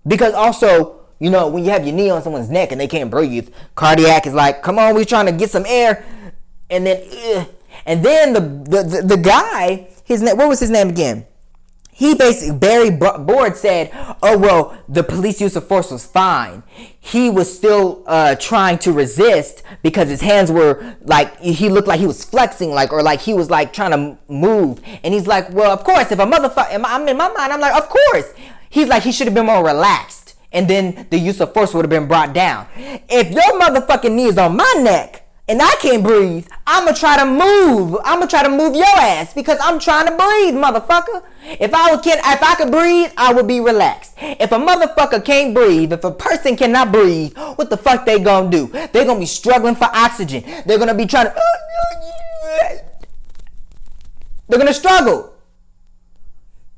Because also, you know, when you have your knee on someone's neck and they can't breathe, cardiac is like, come on, we're trying to get some air. And then the guy, what was his name again? He basically, Barry Board said, oh, well, the police use of force was fine. He was still trying to resist because his hands were like, he looked like he was flexing, like, or like he was like trying to move. And he's like, well, of course, if a motherfucker, I'm in my mind, I'm like, of course. He's like, he should have been more relaxed. And then the use of force would have been brought down. If your motherfucking knee is on my neck, and I can't breathe, I'ma try to move. I'ma try to move your ass because I'm trying to breathe, motherfucker. If I could breathe, I would be relaxed. If a motherfucker can't breathe, if a person cannot breathe, what the fuck they gonna do? They gonna be struggling for oxygen. They're gonna be trying to... They're gonna struggle.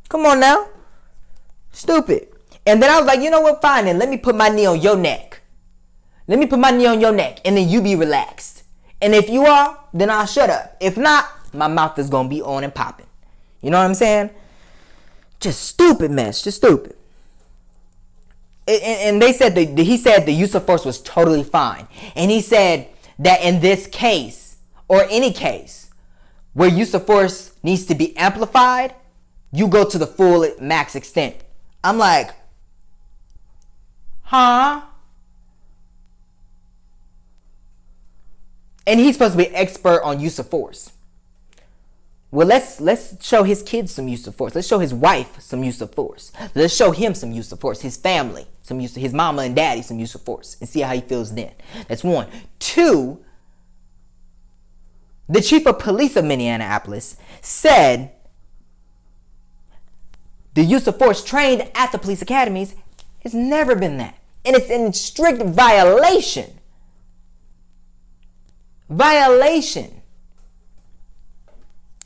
Come on now. Stupid. And then I was like, you know what? Fine, then let me put my knee on your neck. Let me put my knee on your neck, and then you be relaxed. And if you are, then I'll shut up. If not, my mouth is going to be on and popping. You know what I'm saying? Just stupid mess. Just stupid. And they said, he said the use of force was totally fine. And he said that in this case, or any case, where use of force needs to be amplified, you go to the full max extent. I'm like, huh? And he's supposed to be an expert on use of force. Well, let's show his kids some use of force. Let's show his wife some use of force. Let's show him some use of force. His family, some use of his mama and daddy, some use of force. And see how he feels then. That's one. Two, the chief of police of Minneapolis said the use of force trained at the police academies has never been that. And it's in strict violation.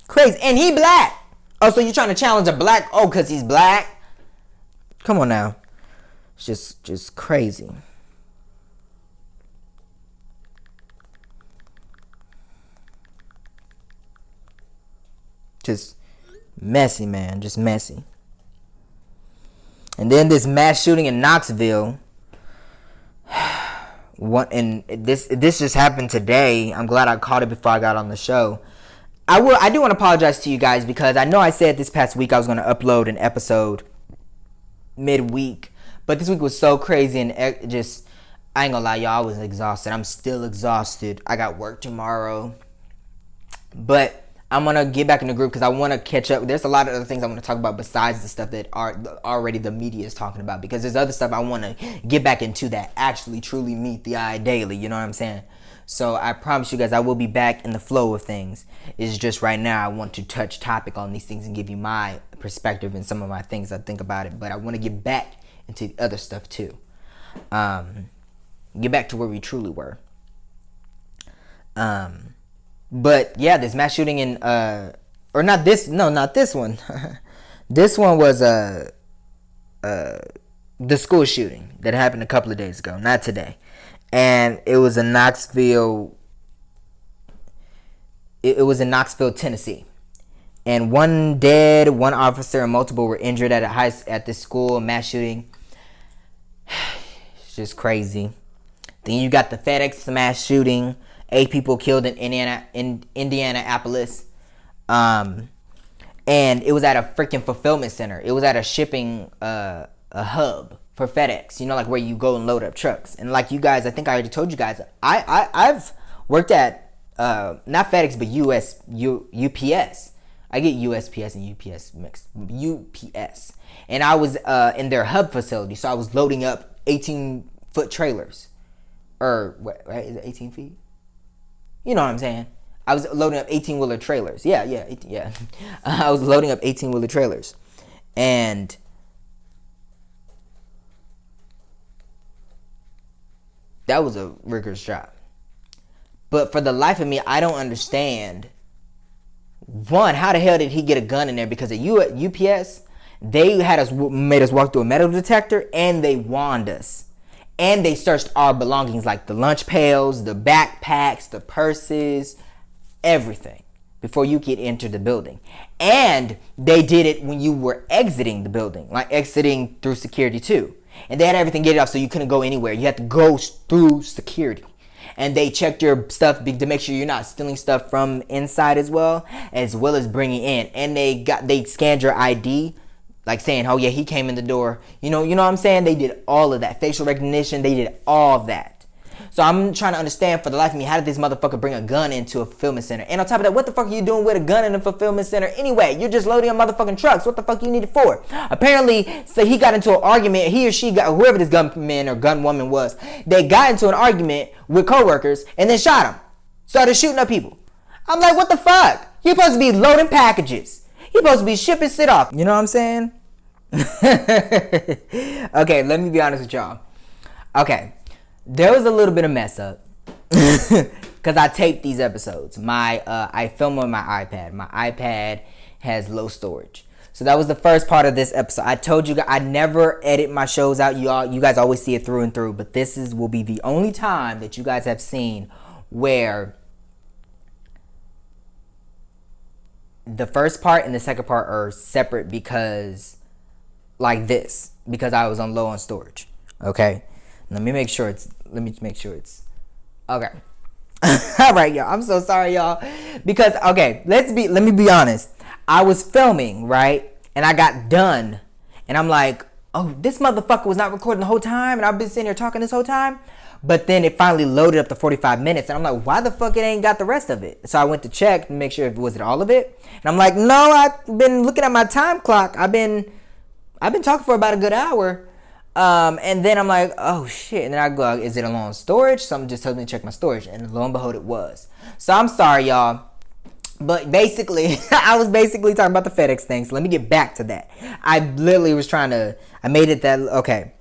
Crazy. And he black. Oh, so you're trying to challenge a black? Oh, because he's black? Come on now. It's just crazy. Just messy, man. Just messy. And then this mass shooting in Knoxville. This just happened today. I'm glad I caught it before I got on the show. I do want to apologize to you guys because I know I said this past week I was going to upload an episode midweek, but this week was so crazy and I ain't gonna lie, y'all, I was exhausted. I'm still exhausted. I got work tomorrow, but I'm gonna get back in the group because I want to catch up. There's a lot of other things I want to talk about besides the stuff that are already the media is talking about, because there's other stuff I want to get back into that actually truly meet the eye daily. You know what I'm saying? So I promise you guys I will be back in the flow of things. It's just right now I want to touch topic on these things and give you my perspective and some of my things I think about it. But I want to get back into the other stuff too. Get back to where we truly were. But yeah, this mass shooting in not this one. This one was the school shooting that happened a couple of days ago, not today. And it was in Knoxville. It was in Knoxville, Tennessee. And one dead, one officer, and multiple were injured at this school, mass shooting. It's just crazy. Then you got the FedEx mass shooting. 8 people killed in Indianapolis. And it was at a freaking fulfillment center. It was at a shipping a hub for FedEx. You know, like where you go and load up trucks. And like you guys, I think I already told you guys, I've worked at not FedEx but UPS. I get USPS and UPS mixed. UPS. And I was in their hub facility, so I was loading up 18-foot trailers. Or what, right? Is it 18 feet? You know what I'm saying? I was loading up 18-wheeler trailers. Yeah. I was loading up 18-wheeler trailers. And that was a rigorous job. But for the life of me, I don't understand. One, how the hell did he get a gun in there? Because at UPS, They made us walk through a metal detector, and they wand us. And they searched our belongings, like the lunch pails, the backpacks, the purses, everything, before you could enter the building. And they did it when you were exiting the building, like exiting through security too. And they had everything gated off, so you couldn't go anywhere. You had to go through security. And they checked your stuff to make sure you're not stealing stuff from inside as well as bringing in. And they scanned your ID, like saying, oh yeah, he came in the door. You know what I'm saying? They did all of that. Facial recognition, they did all of that. So I'm trying to understand for the life of me, how did this motherfucker bring a gun into a fulfillment center? And on top of that, what the fuck are you doing with a gun in a fulfillment center anyway? You're just loading on motherfucking trucks. What the fuck you need it for? Apparently, so he got into an argument. He or she got, whoever this gunman or gunwoman was, they got into an argument with coworkers and then shot him. Started shooting up people. I'm like, what the fuck? You're supposed to be loading packages. You're supposed to be shipping shit off. You know what I'm saying? Okay, let me be honest with y'all. Okay. There was a little bit of mess up because I taped these episodes. I film on my iPad. My iPad has low storage. So that was the first part of this episode. I told you guys I never edit my shows out. You guys always see it through and through. But this will be the only time that you guys have seen where the first part and the second part are separate because I was on low on storage. Okay. Let me make sure it's okay. All right, y'all. I'm so sorry, y'all. Because okay, let me be honest. I was filming, right? And I got done. And I'm like, oh, this motherfucker was not recording the whole time, and I've been sitting here talking this whole time. But then it finally loaded up to 45 minutes, and I'm like, why the fuck it ain't got the rest of it? So I went to check to make sure was it all of it. And I'm like, no, I've been looking at my time clock. I've been talking for about a good hour. And then I'm like, oh shit. And then I go, is it alone on storage? Someone just told me to check my storage. And lo and behold, it was. So I'm sorry, y'all. But basically, I was basically talking about the FedEx thing. So let me get back to that. I literally was I made it that, okay.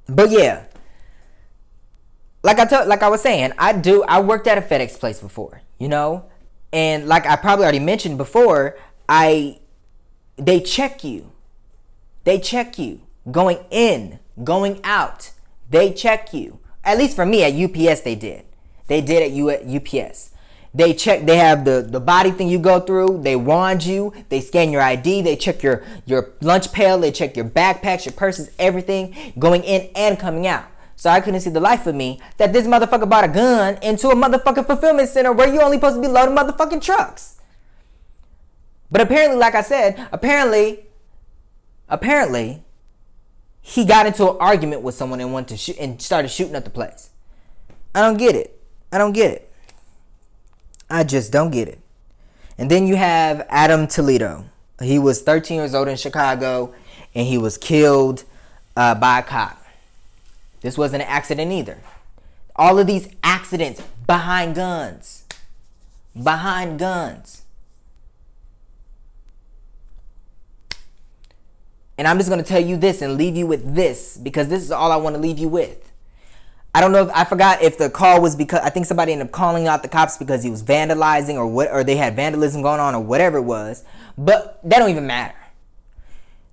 But yeah. Like I was saying, I worked at a FedEx place before, you know? And like I probably already mentioned before, they check you. They check you. Going in, going out. They check you. At least for me at UPS they did. They did at UPS. They check, they have the body thing you go through. They wand you. They scan your ID. They check your lunch pail. They check your backpacks, your purses, everything. Going in and coming out. So I couldn't see the life of me that this motherfucker bought a gun into a motherfucking fulfillment center where you only supposed to be loading motherfucking trucks. But apparently, like I said, apparently, he got into an argument with someone and wanted to shoot and started shooting up the place. I don't get it. I just don't get it. And then you have Adam Toledo. He was 13 years old in Chicago, and he was killed by a cop. This wasn't an accident either. All of these accidents behind guns. Behind guns. And I'm just going to tell you this and leave you with this, because this is all I want to leave you with. I don't know if I forgot if the call was because I think somebody ended up calling out the cops because he was vandalizing or they had vandalism going on or whatever it was. But that don't even matter.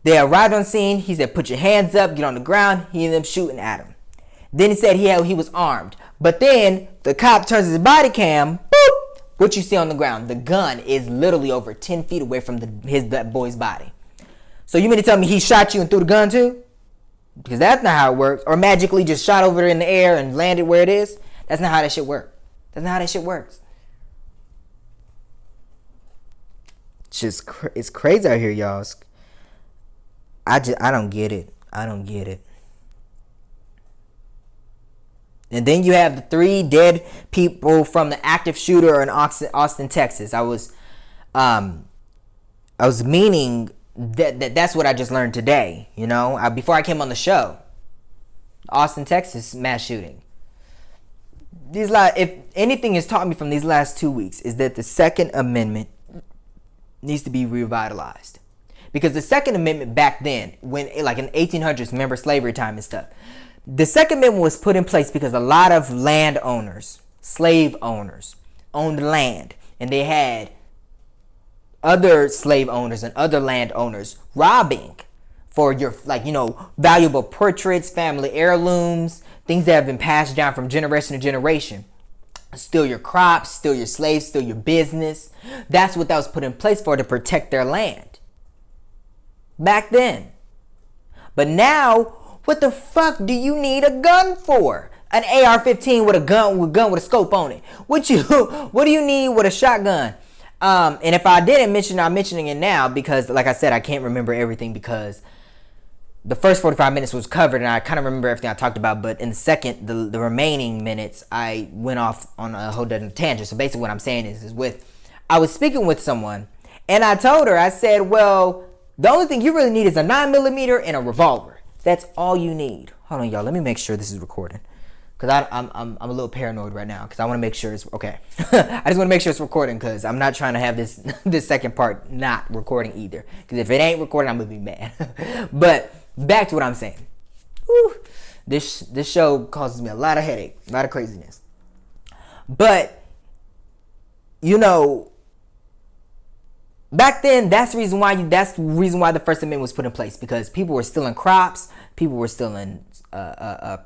They arrived on scene. He said, put your hands up, get on the ground. He ended up shooting at him. Then he said he was armed. But then the cop turns his body cam. Boop! What you see on the ground? The gun is literally over 10 feet away from that boy's body. So you mean to tell me he shot you and threw the gun too? Because that's not how it works. Or magically just shot over in the air and landed where it is. That's not how that shit works. It's crazy out here, y'all. I don't get it. And then you have the 3 dead people from the active shooter in Austin, Texas. I was meaning that's what I just learned today. You know, before I came on the show, Austin, Texas mass shooting. If anything has taught me from these last 2 weeks is that the Second Amendment needs to be revitalized. Because the Second Amendment back then, when like in 1800s, remember slavery time and stuff. The Second Amendment was put in place because a lot of landowners, slave owners, owned land, and they had other slave owners and other land owners robbing for your, like, valuable portraits, family heirlooms, things that have been passed down from generation to generation. Steal your crops, steal your slaves, steal your business. That's what that was put in place for, to protect their land back then. But now, what the fuck do you need a gun for? An AR-15 with a gun with a scope on it. What do you need with a shotgun? And if I didn't mention, I'm mentioning it now because, like I said, I can't remember everything because the first 45 minutes was covered and I kind of remember everything I talked about. But in the second, the remaining minutes, I went off on a whole different tangent. So basically what I'm saying is I was speaking with someone and I told her, I said, well, the only thing you really need is a 9mm and a revolver. That's all you need. Hold on, y'all. Let me make sure this is recording. Because I'm a little paranoid right now. Because I want to make sure it's okay. I just want to make sure it's recording. Because I'm not trying to have this second part not recording either. Because if it ain't recording, I'm going to be mad. But back to what I'm saying. Whew, this show causes me a lot of headache. A lot of craziness. But, back then, that's the reason why the First Amendment was put in place, because people were stealing crops, people were stealing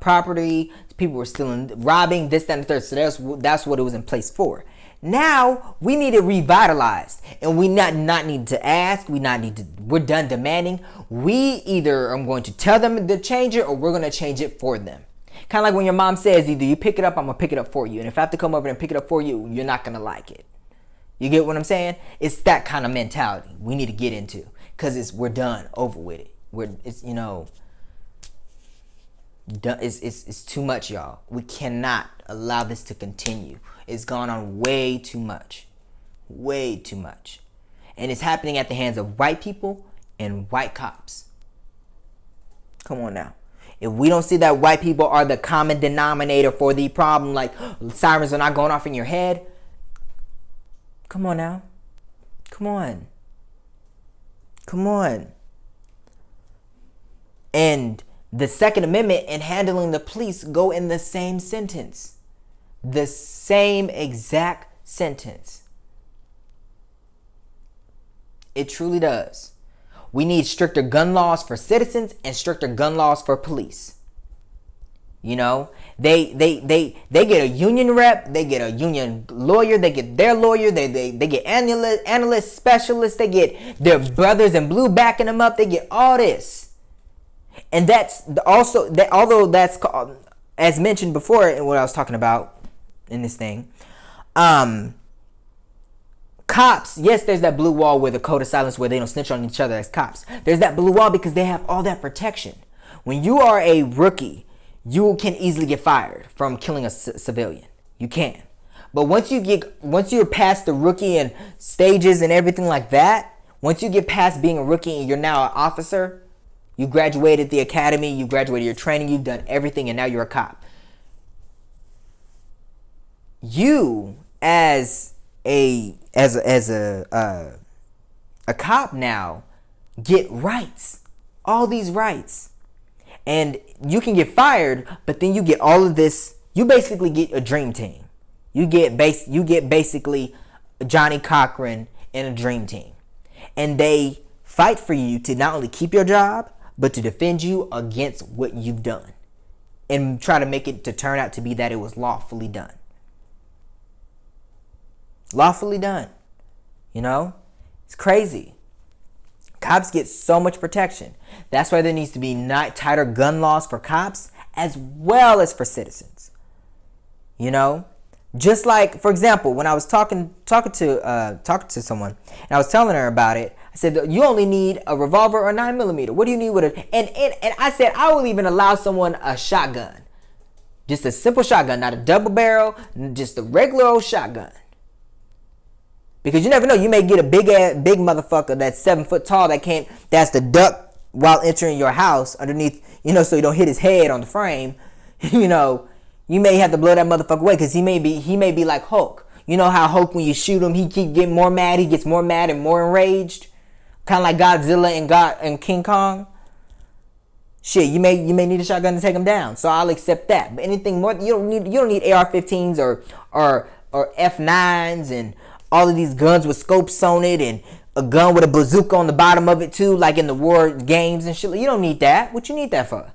property, people were stealing, robbing, this, that, and the third. So that's what it was in place for. Now we need it revitalized, and we not need to ask. We're done demanding. We either are going to tell them to change it, or we're going to change it for them. Kind of like when your mom says, either you pick it up, I'm gonna pick it up for you, and if I have to come over and pick it up for you, you're not gonna like it. You get what I'm saying? It's that kind of mentality we need to get into, because we're done, over with it. It's too much, y'all. We cannot allow this to continue. It's gone on way too much, and it's happening at the hands of white people and white cops. Come on now. If we don't see that white people are the common denominator for the problem, like sirens are not going off in your head. Come on now. Come on. And the Second Amendment and handling the police go in the same sentence. The same exact sentence. It truly does. We need stricter gun laws for citizens and stricter gun laws for police. They get a union rep, they get a union lawyer, they get their lawyer, they get analysts, specialists, they get their brothers in blue backing them up, they get all this. And that's also, although that's called, as mentioned before in what I was talking about in this thing, cops, yes, there's that blue wall with a code of silence where they don't snitch on each other as cops. There's that blue wall because they have all that protection. When you are a rookie, you can easily get fired from killing a civilian. You can. But once you're past the rookie and stages and everything like that, once you get past being a rookie and you're now an officer, you graduated the academy, you graduated your training, you've done everything, and now you're a cop. You as a cop now get rights, all these rights, and you can get fired, but then you get all of this. You basically get a dream team. You get basically Johnny Cochran and a dream team, and they fight for you to not only keep your job, but to defend you against what you've done, and try to make it to turn out to be that it was lawfully done. Lawfully done. It's crazy. Cops get so much protection. That's why there needs to be tighter gun laws for cops as well as for citizens. Just like, for example, when I was talking to someone and I was telling her about it, I said, you only need a revolver or a 9mm. What do you need with it? And I said, I will even allow someone a shotgun. Just a simple shotgun, not a double barrel, just a regular old shotgun. Because you never know, you may get a big motherfucker that's 7 foot tall that's the duck while entering your house underneath, so you don't hit his head on the frame. You may have to blow that motherfucker away because he may be like Hulk. You know how Hulk, when you shoot him, he keep getting more mad, he gets more mad and more enraged, kind of like Godzilla and King Kong. Shit, you may need a shotgun to take him down, so I'll accept that. But anything more, you don't need AR-15s or or F9s and all of these guns with scopes on it and a gun with a bazooka on the bottom of it too, like in the war games and shit. You don't need that. What you need that for?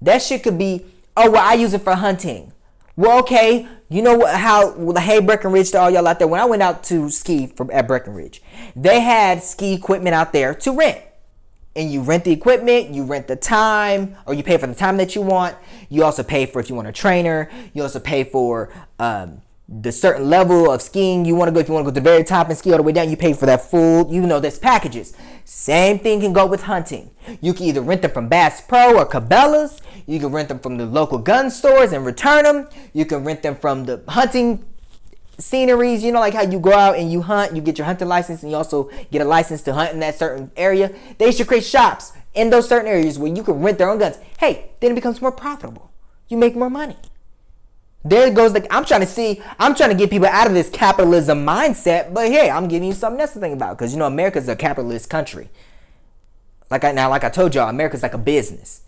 That shit could be, oh, well, I use it for hunting. Well, okay, you know what? Hey, Breckenridge, to all y'all out there, when I went out to ski at Breckenridge, they had ski equipment out there to rent. And you rent the equipment, you rent the time, or you pay for the time that you want. You also pay for if you want a trainer. You also pay for the certain level of skiing you want to go. If you want to go to the very top and ski all the way down, you pay for that full, there's packages. Same thing can go with hunting. You can either rent them from Bass Pro or Cabela's. You can rent them from the local gun stores and return them. You can rent them from the hunting sceneries, like how you go out and you hunt, you get your hunting license, and you also get a license to hunt in that certain area. They should create shops in those certain areas where you can rent their own guns. Hey, then it becomes more profitable. You make more money. There goes I'm trying to get people out of this capitalism mindset, but hey, I'm giving you something else to think about, because America's a capitalist country. Like I told y'all, America's like a business.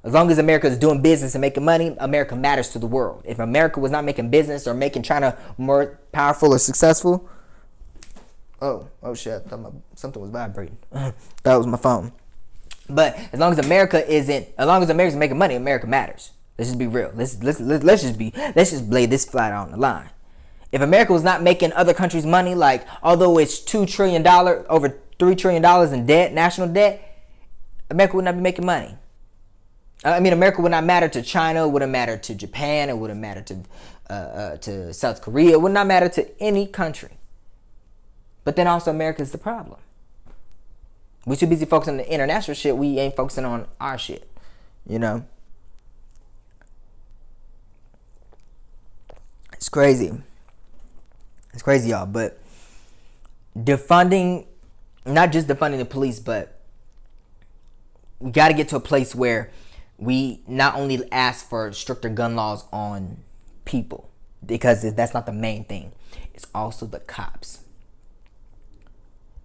As long as America is doing business and making money, America matters to the world. If America was not making business or making China more powerful or successful, oh shit, I thought something was vibrating. That was my phone. But as long as America's making money, America matters. Let's just be real. Let's just lay this flat on the line. If America was not making other countries money, like although it's $2 trillion, over $3 trillion in debt, national debt, America would not be making money. America would not matter to China. It wouldn't matter to Japan. It wouldn't matter to South Korea. It would not matter to any country. But then also America is the problem. We're too busy focusing on the international shit. We ain't focusing on our shit. It's crazy. It's crazy, y'all. But defunding, not just defunding the police, but we got to get to a place where we not only ask for stricter gun laws on people, because that's not the main thing. It's also the cops.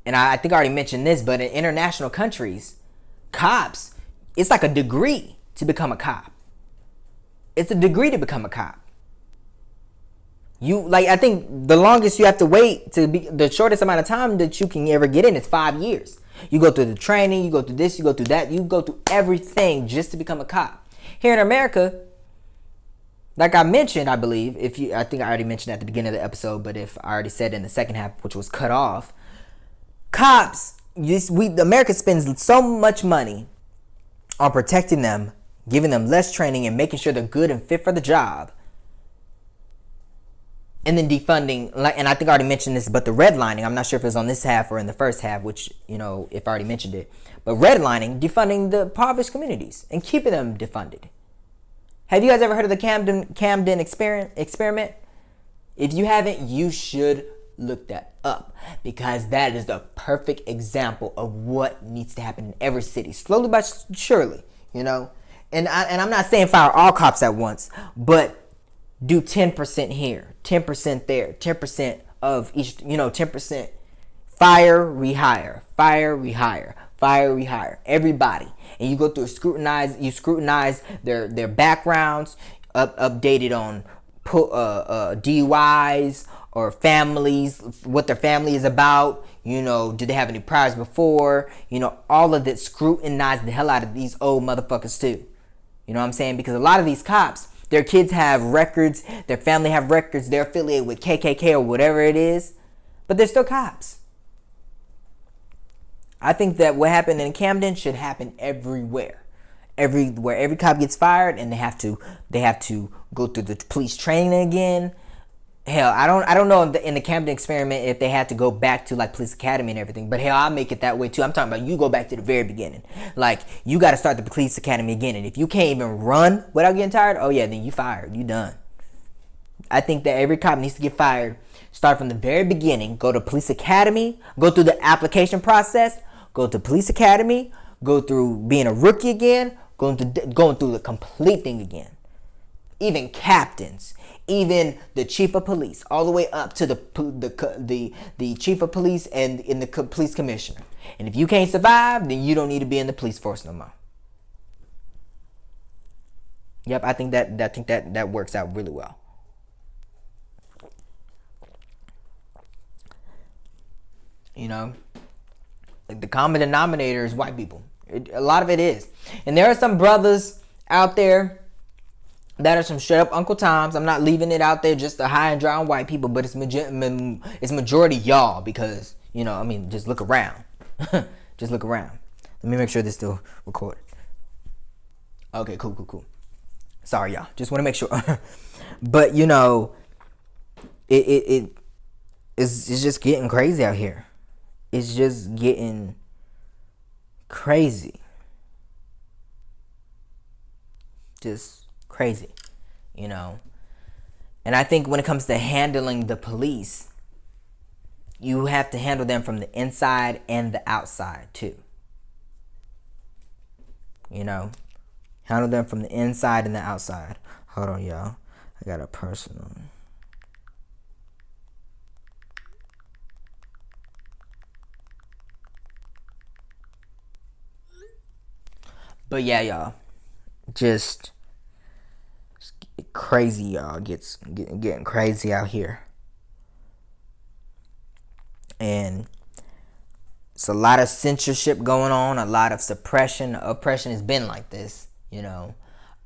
And I think I already mentioned this, but in international countries, cops, it's like a degree to become a cop. It's a degree to become a cop. I think the longest you have to wait to be, the shortest amount of time that you can ever get in is 5 years. You go through the training, you go through this, you go through that, you go through everything just to become a cop. Here in America, like I mentioned, I believe, I think I already mentioned at the beginning of the episode, but if I already said in the second half, which was cut off, cops, America spends so much money on protecting them, giving them less training, and making sure they're good and fit for the job. And then defunding, and I think I already mentioned this, but the redlining, I'm not sure if it was on this half or in the first half, which, if I already mentioned it. But redlining, defunding the impoverished communities and keeping them defunded. Have you guys ever heard of the Camden experiment? If you haven't, you should look that up, because that is the perfect example of what needs to happen in every city, slowly but surely, And I'm not saying fire all cops at once, but do 10% here, 10% there, 10% of each, 10%. Fire, rehire, fire, rehire, fire, rehire. Everybody. And you go through scrutinize their backgrounds, updated on DUIs or families, what their family is about. Did they have any priors before? All of that, scrutinize the hell out of these old motherfuckers too. You know what I'm saying? Because a lot of these cops, their kids have records, their family have records, they're affiliated with KKK or whatever it is, but they're still cops. I think that what happened in Camden should happen everywhere. Everywhere, every cop gets fired and they have to go through the police training again. Hell, I don't know in the Camden experiment if they had to go back to like police academy and everything, but hell, I'll make it that way too. I'm talking about you go back to the very beginning. Like, you got to start the police academy again, and if you can't even run without getting tired, oh yeah, then you fired, you done. I think that every cop needs to get fired. Start from the very beginning, go to police academy, go through the application process, go to police academy, go through being a rookie again, going through the complete thing again. Even captains, even the chief of police, all the way up to the chief of police and the police commissioner. And if you can't survive, then you don't need to be in the police force no more. Yep, I think that works out really well. You know, like the common denominator is white people. A lot of it is. And there are some brothers out there that are some straight up Uncle Toms. I'm not leaving it out there just to high and dry on white people, but it's majority y'all because, you know, I mean, just look around. Just look around. Let me make sure this still recorded. Okay, cool. Sorry, y'all. Just want to make sure. But, you know, it's just getting crazy out here. It's just getting crazy. Just crazy, you know. And I think when it comes to handling the police, you have to handle them from the inside and the outside too. You know, handle them from the inside and the outside. Hold on, y'all. I got a personal. But yeah, y'all, just crazy, y'all. Getting crazy out here, and it's a lot of censorship going on, a lot of suppression. Oppression has been like this, you know.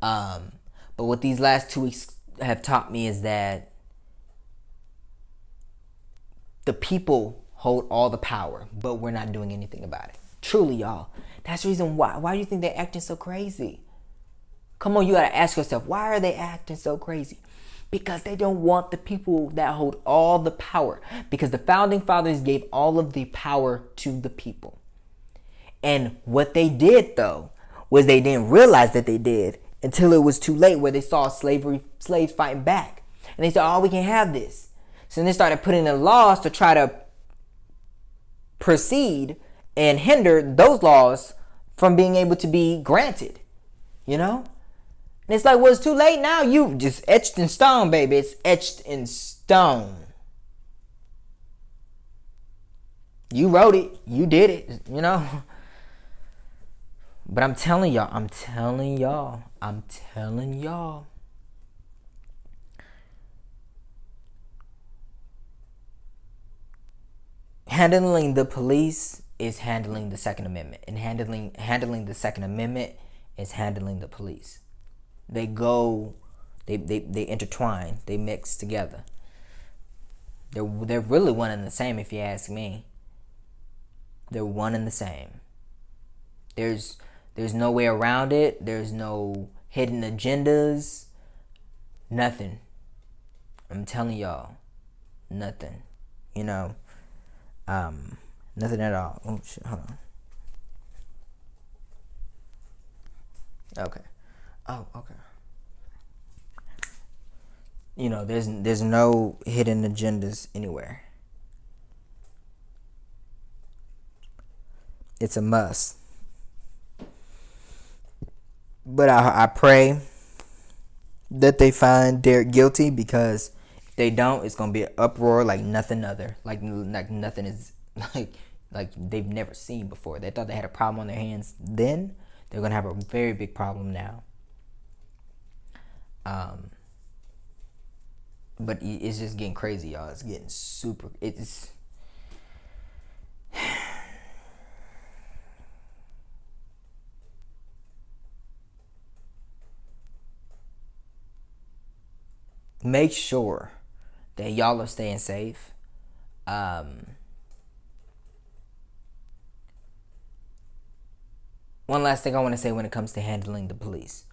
But what these last 2 weeks have taught me is that the people hold all the power, but we're not doing anything about it. Truly, y'all. That's the reason why. Why do you think they're acting so crazy? Come on, you gotta ask yourself, why are they acting so crazy? Because they don't want the people that hold all the power. Because the founding fathers gave all of the power to the people. And what they did, though, was they didn't realize that they did until it was too late, where they saw slaves fighting back. And they said, oh, we can't have this. So then they started putting in laws to try to proceed and hinder those laws from being able to be granted, you know? And it's like, well, it's too late now. You just etched in stone, baby. It's etched in stone. You wrote it. You did it, you know? But I'm telling y'all. Handling the police is handling the Second Amendment. And handling the Second Amendment is handling the police. They intertwine, they mix together. They're really one and the same, if you ask me. They're one and the same. There's no way around it. There's no hidden agendas. Nothing. I'm telling y'all, nothing. You know, nothing at all. Oh shit, hold on. Okay. Oh, okay. You know, there's no hidden agendas anywhere. It's a must. But I pray that they find Derek guilty, because if they don't, it's gonna be an uproar like nothing other. Like nothing is like they've never seen before. They thought they had a problem on their hands then. They're gonna have a very big problem now. But it's just getting crazy, y'all. It's getting super. It's make sure that y'all are staying safe. One last thing I want to say when it comes to handling the police.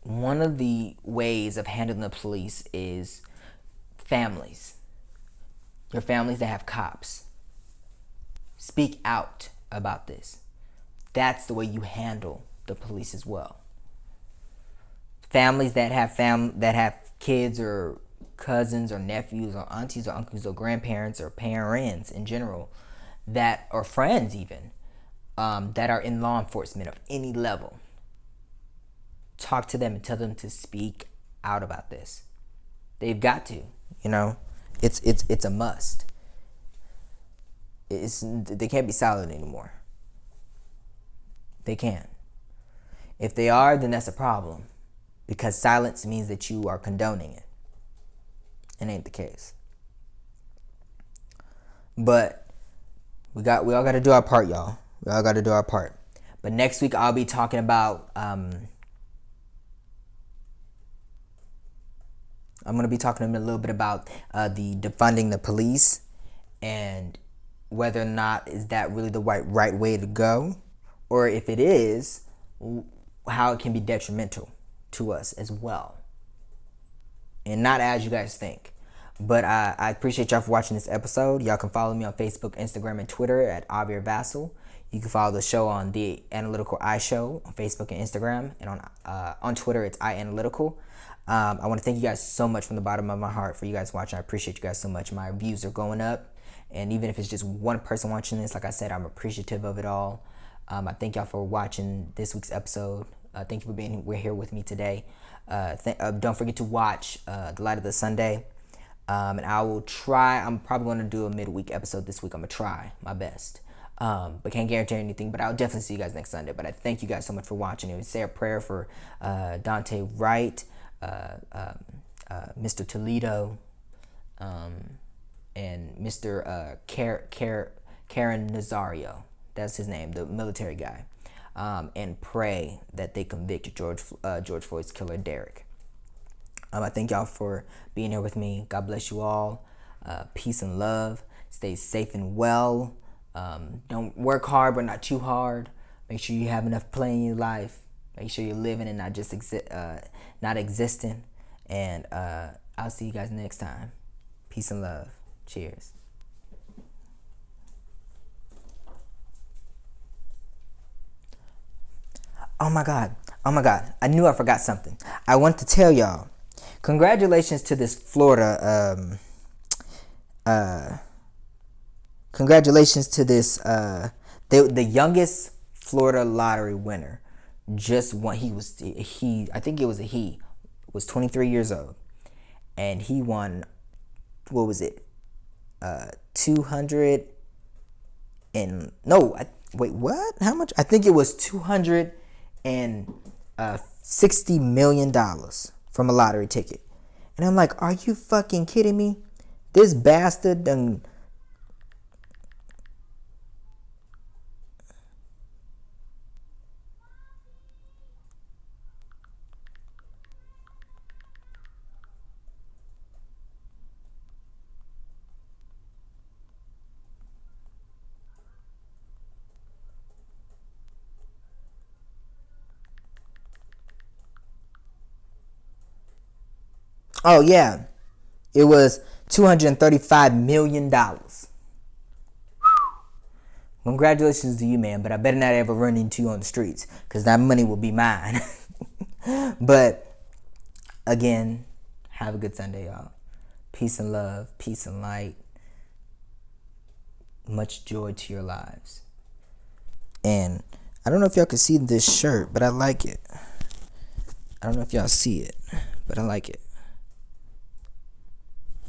One of the ways of handling the police is families. Your families that have cops. Speak out about this. That's the way you handle the police as well. Families that have kids or cousins or nephews or aunties or uncles or grandparents or parents in general, that or friends even, that are in law enforcement of any level. Talk to them and tell them to speak out about this. They've got to, you know. It's a must. They can't be silent anymore. They can't. If they are, then that's a problem, because silence means that you are condoning it. It ain't the case. But We all got to do our part, y'all. We all got to do our part. But next week I'll be talking about I'm going to be talking a little bit about the defunding the police and whether or not is that really the right way to go, or if it is, how it can be detrimental to us as well, and not as you guys think. But I appreciate y'all for watching this episode. Y'all can follow me on Facebook, Instagram, and Twitter at Avir Vassal. You can follow the show on The Analytical Eye Show on Facebook and Instagram, and on Twitter it's iAnalytical. I want to thank you guys so much from the bottom of my heart for you guys watching. I appreciate you guys so much. My views are going up, and even if it's just one person watching this, like I said, I'm appreciative of it all. I thank y'all for watching this week's episode. Thank you for being here with me today. Don't forget to watch The Light of the Sunday. And I will try. I'm probably going to do a midweek episode this week. I'm going to try my best. But can't guarantee anything. But I'll definitely see you guys next Sunday. But I thank you guys so much for watching. And say a prayer for Dante Wright, Mr. Toledo, and Mr. Karen Nazario. That's his name, the military guy. And pray that they convict George Floyd's killer, Derek. I thank y'all for being here with me. God bless you all. Peace and love. Stay safe and well. Don't work hard, but not too hard. Make sure you have enough play in your life. Make sure you're living and not just not existing. And I'll see you guys next time. Peace and love. Cheers. Oh my God. I knew I forgot something. I want to tell y'all. Congratulations to this Florida. Congratulations to this. The youngest Florida lottery winner just won. I think it was he was 23 years old, and he won. What was it? 200 and no. Wait, what? How much? I think it was $260 million from a lottery ticket. And I'm like, are you fucking kidding me? This bastard done. Oh yeah, it was $235 million. Congratulations to you, man. But I better not ever run into you on the streets, because that money will be mine. But again, have a good Sunday, y'all. Peace and love, peace and light. Much joy to your lives. And I don't know if y'all can see this shirt, but I like it. I don't know if y'all see it, but I like it.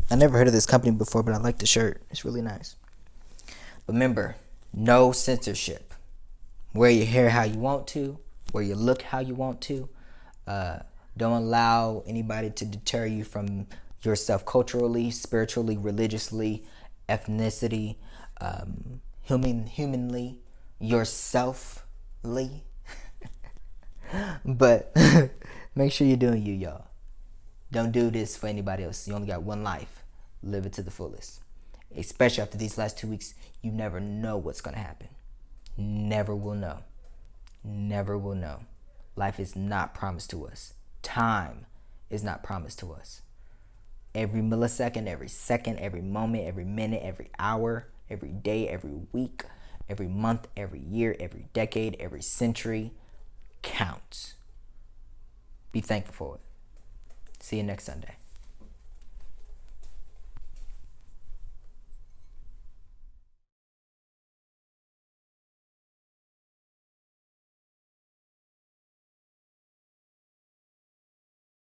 I never heard of this company before, but I like the shirt. It's really nice. But remember, no censorship. Wear your hair how you want to. Wear your look how you want to. Don't allow anybody to deter you from yourself culturally, spiritually, religiously, ethnicity, humanly, yourselfly. But make sure you're doing you, y'all. Don't do this for anybody else. You only got one life. Live it to the fullest. Especially after these last 2 weeks, you never know what's going to happen. Never will know. Never will know. Life is not promised to us. Time is not promised to us. Every millisecond, every second, every moment, every minute, every hour, every day, every week, every month, every year, every decade, every century counts. Be thankful for it. See you next Sunday.